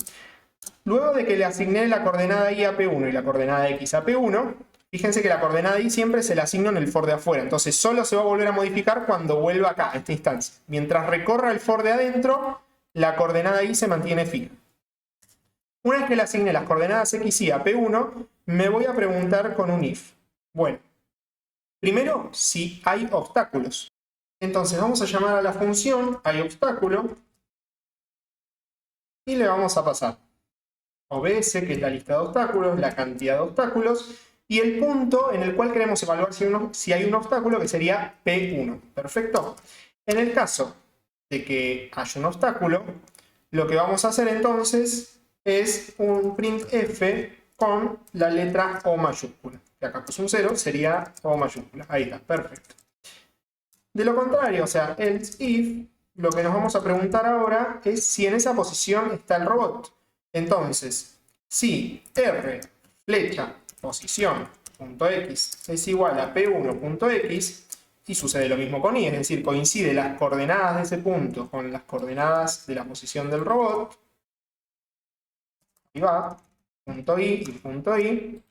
Luego de que le asigné la coordenada i a p1 y la coordenada x a p1, fíjense que la coordenada i siempre se la asigno en el for de afuera. Entonces solo se va a volver a modificar cuando vuelva acá, a esta instancia. Mientras recorra el for de adentro, la coordenada i se mantiene fija. Una vez que le asigne las coordenadas x y y a p1, me voy a preguntar con un if. Bueno, primero, si hay obstáculos. Entonces vamos a llamar a la función hayObstáculo y le vamos a pasar OBS, que es la lista de obstáculos, la cantidad de obstáculos, y el punto en el cual queremos evaluar si hay un obstáculo, que sería P1. ¿Perfecto? En el caso de que haya un obstáculo, lo que vamos a hacer entonces es un printf con la letra O mayúscula. Que acá puse un 0, sería O mayúscula. Ahí está, perfecto. De lo contrario, o sea, else if, lo que nos vamos a preguntar ahora es si en esa posición está el robot. Entonces, si r flecha posición.x es igual a p1.x, y sucede lo mismo con i, es decir, coincide las coordenadas de ese punto con las coordenadas de la posición del robot, ahí va, punto i y punto i,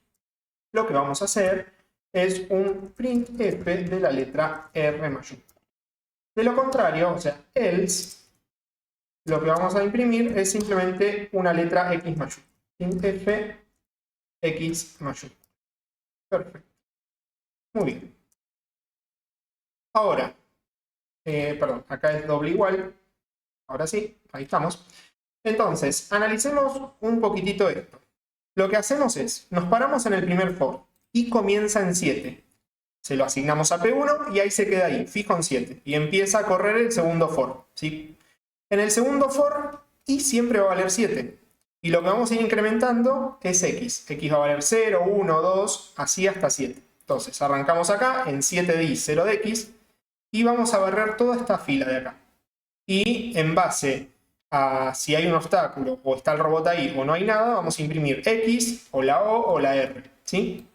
lo que vamos a hacer es un printf de la letra r mayúscula. De lo contrario, o sea, else, lo que vamos a imprimir es simplemente una letra x mayúscula. Printf x mayúscula. Perfecto. Muy bien. Ahora, perdón, acá es doble igual. Ahora sí, ahí estamos. Entonces, analicemos un poquitito esto. Lo que hacemos es, nos paramos en el primer for y comienza en 7. Se lo asignamos a P1 y ahí se queda ahí, fijo en 7. Y empieza a correr el segundo for, ¿sí? En el segundo for, y siempre va a valer 7. Y lo que vamos a ir incrementando es x. X va a valer 0, 1, 2, así hasta 7. Entonces, arrancamos acá en 7 de y, 0 de x. Y vamos a barrer toda esta fila de acá. Y en base a si hay un obstáculo o está el robot ahí o no hay nada, vamos a imprimir X o la O o la R, ¿sí?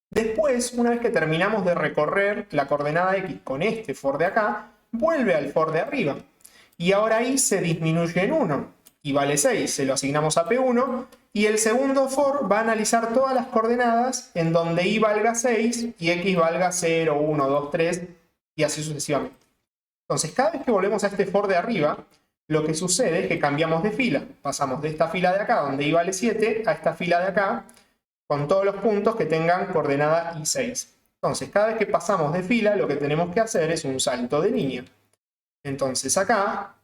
Después, una vez que terminamos de recorrer la coordenada X con este for de acá, vuelve al for de arriba. Y ahora Y se disminuye en 1 y vale 6, se lo asignamos a P1 y el segundo for va a analizar todas las coordenadas en donde Y valga 6 y X valga 0, 1, 2, 3 y así sucesivamente. Entonces, cada vez que volvemos a este for de arriba, lo que sucede es que cambiamos de fila. Pasamos de esta fila de acá, donde y vale 7, a esta fila de acá, con todos los puntos que tengan coordenada y6. Entonces, cada vez que pasamos de fila, lo que tenemos que hacer es un salto de línea. Entonces, acá,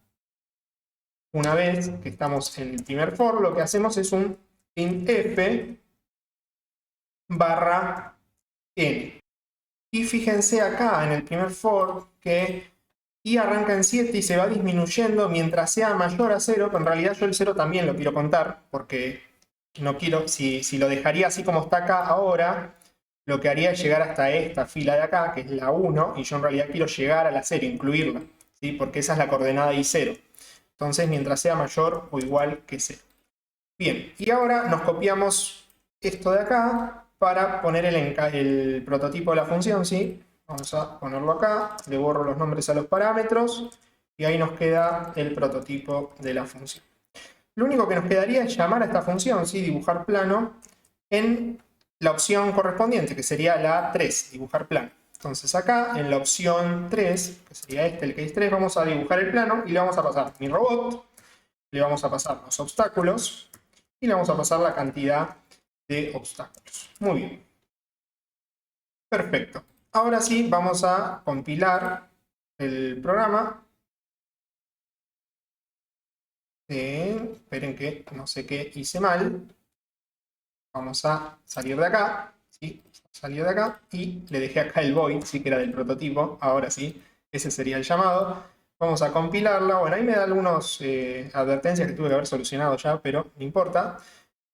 una vez que estamos en el primer for, lo que hacemos es un printf barra n. Y fíjense acá en el primer for que y arranca en 7 y se va disminuyendo mientras sea mayor a 0, pero en realidad yo el 0 también lo quiero contar, porque no quiero, si lo dejaría así como está acá ahora, lo que haría es llegar hasta esta fila de acá, que es la 1, y yo en realidad quiero llegar a la 0, incluirla, ¿sí? Porque esa es la coordenada y0. Entonces, mientras sea mayor o igual que 0. Bien, y ahora nos copiamos esto de acá para poner el prototipo de la función, ¿sí? Vamos a ponerlo acá, le borro los nombres a los parámetros y ahí nos queda el prototipo de la función. Lo único que nos quedaría es llamar a esta función, ¿sí? Dibujar plano, en la opción correspondiente, que sería la 3, dibujar plano. Entonces acá, en la opción 3, que sería el case 3, vamos a dibujar el plano y le vamos a pasar mi robot, le vamos a pasar los obstáculos y le vamos a pasar la cantidad de obstáculos. Muy bien. Perfecto. Ahora sí, vamos a compilar el programa. Esperen que no sé qué hice mal. Vamos a salir de acá. ¿Sí? Salir de acá y le dejé acá el void, sí, que era del prototipo. Ahora sí, ese sería el llamado. Vamos a compilarla. Bueno, ahí me da algunas advertencias que tuve que haber solucionado ya, pero no importa.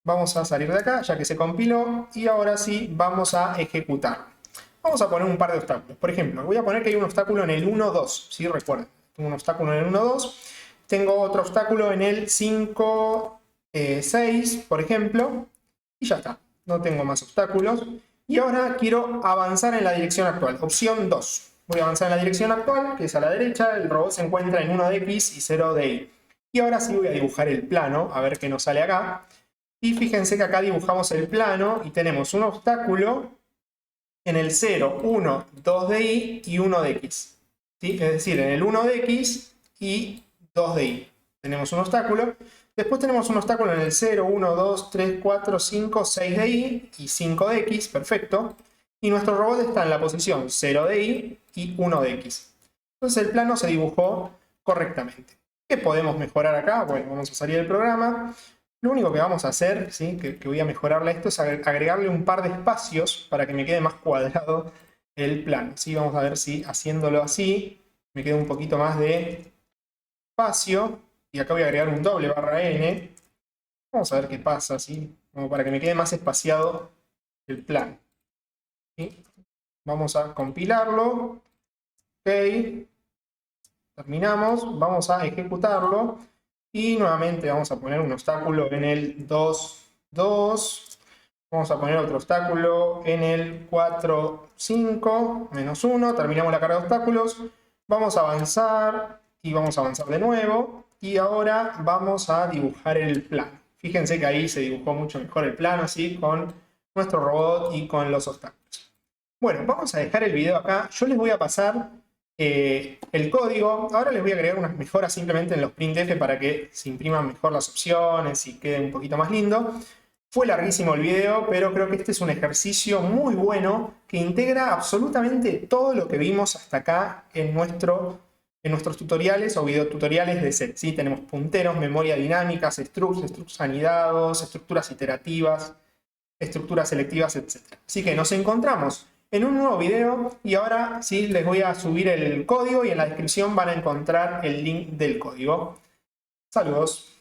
Vamos a salir de acá, ya que se compiló. Y ahora sí, vamos a ejecutar. Vamos a poner un par de obstáculos. Por ejemplo, voy a poner que hay un obstáculo en el 1, 2. ¿Sí? Recuerden, tengo un obstáculo en el 1, 2. Tengo otro obstáculo en el 5, 6, por ejemplo. Y ya está. No tengo más obstáculos. Y ahora quiero avanzar en la dirección actual. Opción 2. Voy a avanzar en la dirección actual, que es a la derecha. El robot se encuentra en 1 de X y 0 de Y. Y ahora sí voy a dibujar el plano, a ver qué nos sale acá. Y fíjense que acá dibujamos el plano y tenemos un obstáculo en el 0, 1, 2 de Y y 1 de X. ¿Sí? Es decir, en el 1 de X y 2 de Y. Tenemos un obstáculo. Después tenemos un obstáculo en el 0, 1, 2, 3, 4, 5, 6 de Y y 5 de X. Perfecto. Y nuestro robot está en la posición 0 de Y y 1 de X. Entonces el plano se dibujó correctamente. ¿Qué podemos mejorar acá? Bueno, vamos a salir del programa. Lo único que vamos a hacer, ¿sí? que voy a mejorarle esto, es agregarle un par de espacios para que me quede más cuadrado el plano. ¿Sí? Vamos a ver si haciéndolo así me queda un poquito más de espacio. Y acá voy a agregar un doble barra n. Vamos a ver qué pasa, ¿sí? Como para que me quede más espaciado el plano. ¿Sí? Vamos a compilarlo. Ok. Terminamos. Vamos a ejecutarlo. Y nuevamente vamos a poner un obstáculo en el 2, 2. Vamos a poner otro obstáculo en el 4, 5, menos 1. Terminamos la carga de obstáculos. Vamos a avanzar y vamos a avanzar de nuevo. Y ahora vamos a dibujar el plano. Fíjense que ahí se dibujó mucho mejor el plano, así con nuestro robot y con los obstáculos. Bueno, vamos a dejar el video acá. Yo les voy a pasar el código. Ahora les voy a agregar unas mejoras simplemente en los printf para que se impriman mejor las opciones y quede un poquito más lindo. Fue larguísimo el video, pero creo que este es un ejercicio muy bueno que integra absolutamente todo lo que vimos hasta acá en nuestros tutoriales o videotutoriales de set. ¿Sí? Tenemos punteros, memoria dinámica, structs anidados, estructuras iterativas, estructuras selectivas, etc. Así que nos encontramos en un nuevo video y ahora sí les voy a subir el código y en la descripción van a encontrar el link del código. Saludos.